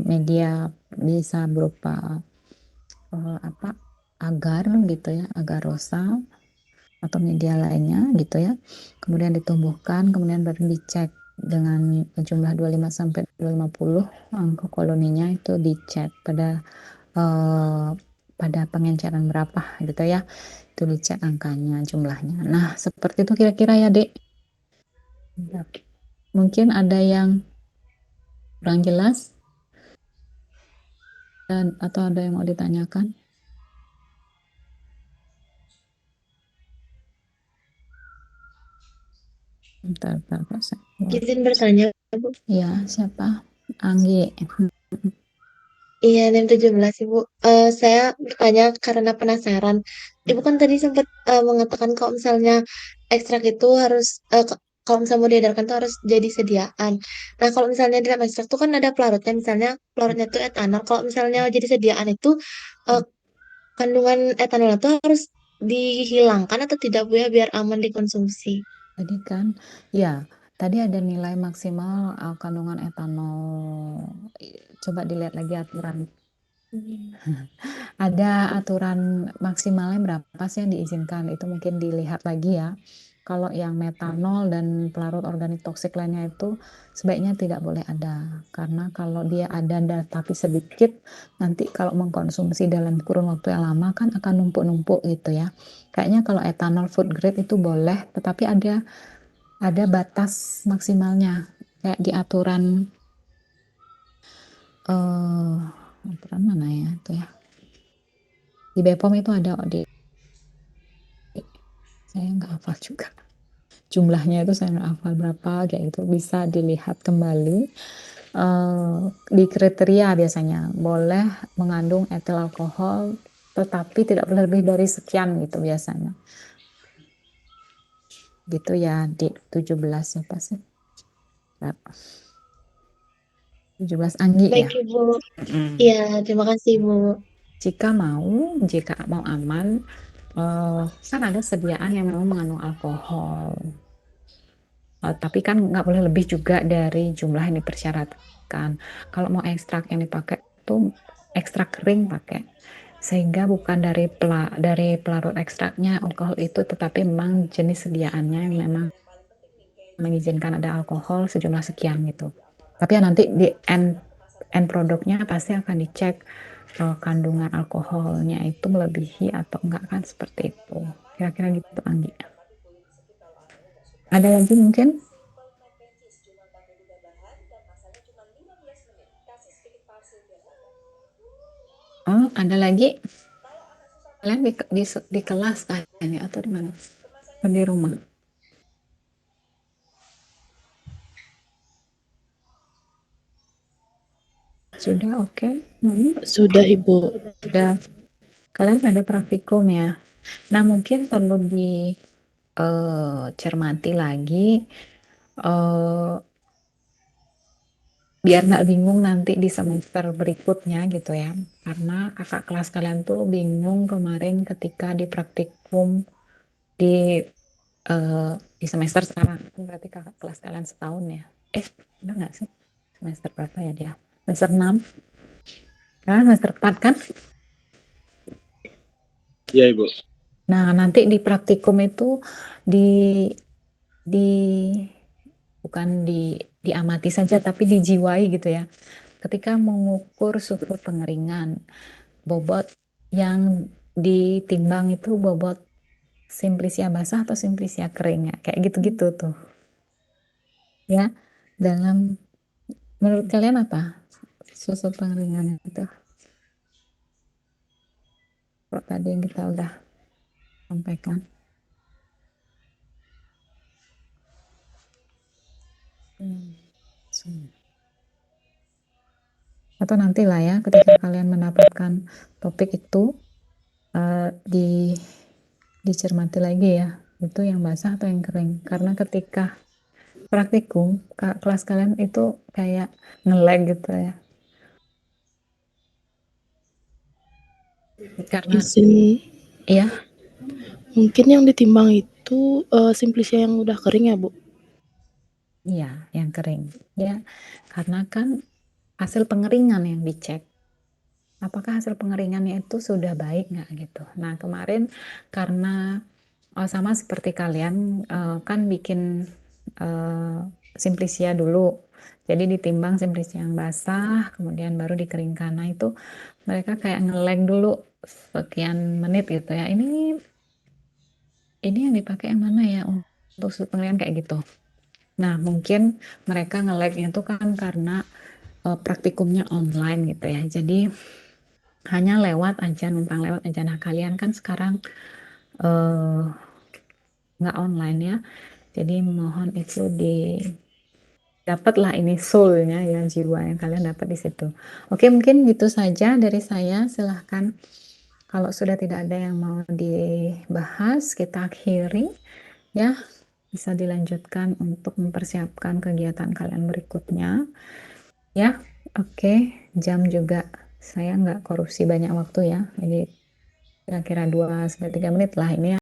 media bisa berupa agar gitu ya, agarosa atau media lainnya gitu ya. Kemudian ditumbuhkan, kemudian baru dicek dengan jumlah 25 sampai 250 angka koloninya itu dicek pada pengenceran berapa gitu ya. Itu dicek angkanya, jumlahnya. Nah, seperti itu kira-kira ya, Dek. Mungkin ada yang kurang jelas atau ada yang mau ditanyakan? Bentar, Pak. Izin bertanya, Bu. Ya, siapa? Anggi. Iya, NIM 17, Ibu. Saya bertanya karena penasaran. Ibu kan tadi sempat mengatakan kalau misalnya ekstrak itu harus, kalau misalnya mau diedarkan itu harus jadi sediaan. Nah, kalau misalnya dalam ekstrak itu kan ada pelarutnya, misalnya pelarutnya itu etanol. Kalau misalnya jadi sediaan itu, eh, kandungan etanol itu harus dihilangkan atau tidak, Bu, ya, biar aman dikonsumsi? Tadi kan, ya, tadi ada nilai maksimal kandungan etanol. Coba dilihat lagi aturan. Ada aturan maksimalnya berapa sih yang diizinkan? Itu mungkin dilihat lagi ya. Kalau yang metanol dan pelarut organik toksik lainnya itu sebaiknya tidak boleh ada. Karena kalau dia ada tapi sedikit, nanti kalau mengkonsumsi dalam kurun waktu yang lama kan akan numpuk-numpuk gitu ya. Kayaknya kalau etanol food grade itu boleh, tetapi ada batas maksimalnya. Kayak di aturan mana ya itu ya. Di BPOM itu ada saya nggak hafal juga. Jumlahnya itu saya nggak hafal berapa, kayak itu bisa dilihat kembali. Di kriteria biasanya boleh mengandung etil alkohol, tetapi tidak boleh lebih dari sekian gitu biasanya. Gitu ya, di 17 apa sih? 17 Anggi Baik, ya. Ibu. Iya, terima kasih, Bu. Jika mau aman, kan ada sediaan yang memang mengandung alkohol. Tapi kan nggak boleh lebih juga dari jumlah yang dipersyaratkan. Kalau mau ekstrak yang dipakai itu ekstrak kering pakai, sehingga bukan dari pelarut ekstraknya alkohol itu, tetapi memang jenis sediaannya yang memang mengizinkan ada alkohol sejumlah sekian gitu. Tapi ya nanti di end produknya pasti akan dicek kandungan alkoholnya itu melebihi atau enggak kan, seperti itu. Kira-kira gitu, Anggi. Ada lagi mungkin? Oh, ada lagi? Kalian di kelas kayaknya atau di mana? Atau di rumah? Sudah oke? Sudah Ibu. Sudah. Kalian ada praktikum ya. Nah, mungkin perlu cermati lagi biar nggak bingung nanti di semester berikutnya gitu ya. Karena kakak kelas kalian tuh bingung kemarin ketika di praktikum di di semester sekarang. Berarti kakak kelas kalian setahun ya. Udah nggak sih? Semester berapa ya dia? Semester 6? Nah, semester 4 kan? Iya Ibu. Nah, nanti di praktikum itu di bukan diamati saja tapi dijiwai gitu ya. Ketika mengukur suhu pengeringan, bobot yang ditimbang itu bobot simplisia basah atau simplisia kering ya, kayak gitu-gitu tuh. Ya, menurut kalian apa susu pengeringan itu? Kalau tadi yang kita udah sampaikan. Atau nantilah ya ketika kalian mendapatkan topik itu dicermati lagi ya, itu yang basah atau yang kering, karena ketika praktikum kelas kalian itu kayak nge-lag gitu ya, karena Izin, ya mungkin yang ditimbang itu simplisia yang udah kering ya Bu? iya yang kering ya, karena kan hasil pengeringan yang dicek, apakah hasil pengeringannya itu sudah baik nggak gitu. Nah kemarin karena sama seperti kalian kan bikin simplisia dulu, jadi ditimbang simplisia yang basah kemudian baru dikeringkan. Nah itu mereka kayak nge-lag dulu sekian menit gitu ya, ini yang dipakai yang mana ya untuk sudut pengeringan kayak gitu. Nah mungkin mereka nge-lagnya itu kan karena praktikumnya online gitu ya, jadi hanya lewat aja, numpang lewat aja. Nah kalian kan sekarang nggak online ya, jadi mohon itu dapatlah ini soulnya ya, jiwa yang kalian dapat di situ. Oke, mungkin gitu saja dari saya. Silahkan kalau sudah tidak ada yang mau dibahas, kita akhiri ya. Bisa dilanjutkan untuk mempersiapkan kegiatan kalian berikutnya ya. Oke, jam juga saya nggak korupsi banyak waktu ya, jadi kira-kira 2-3 menit lah ini ya.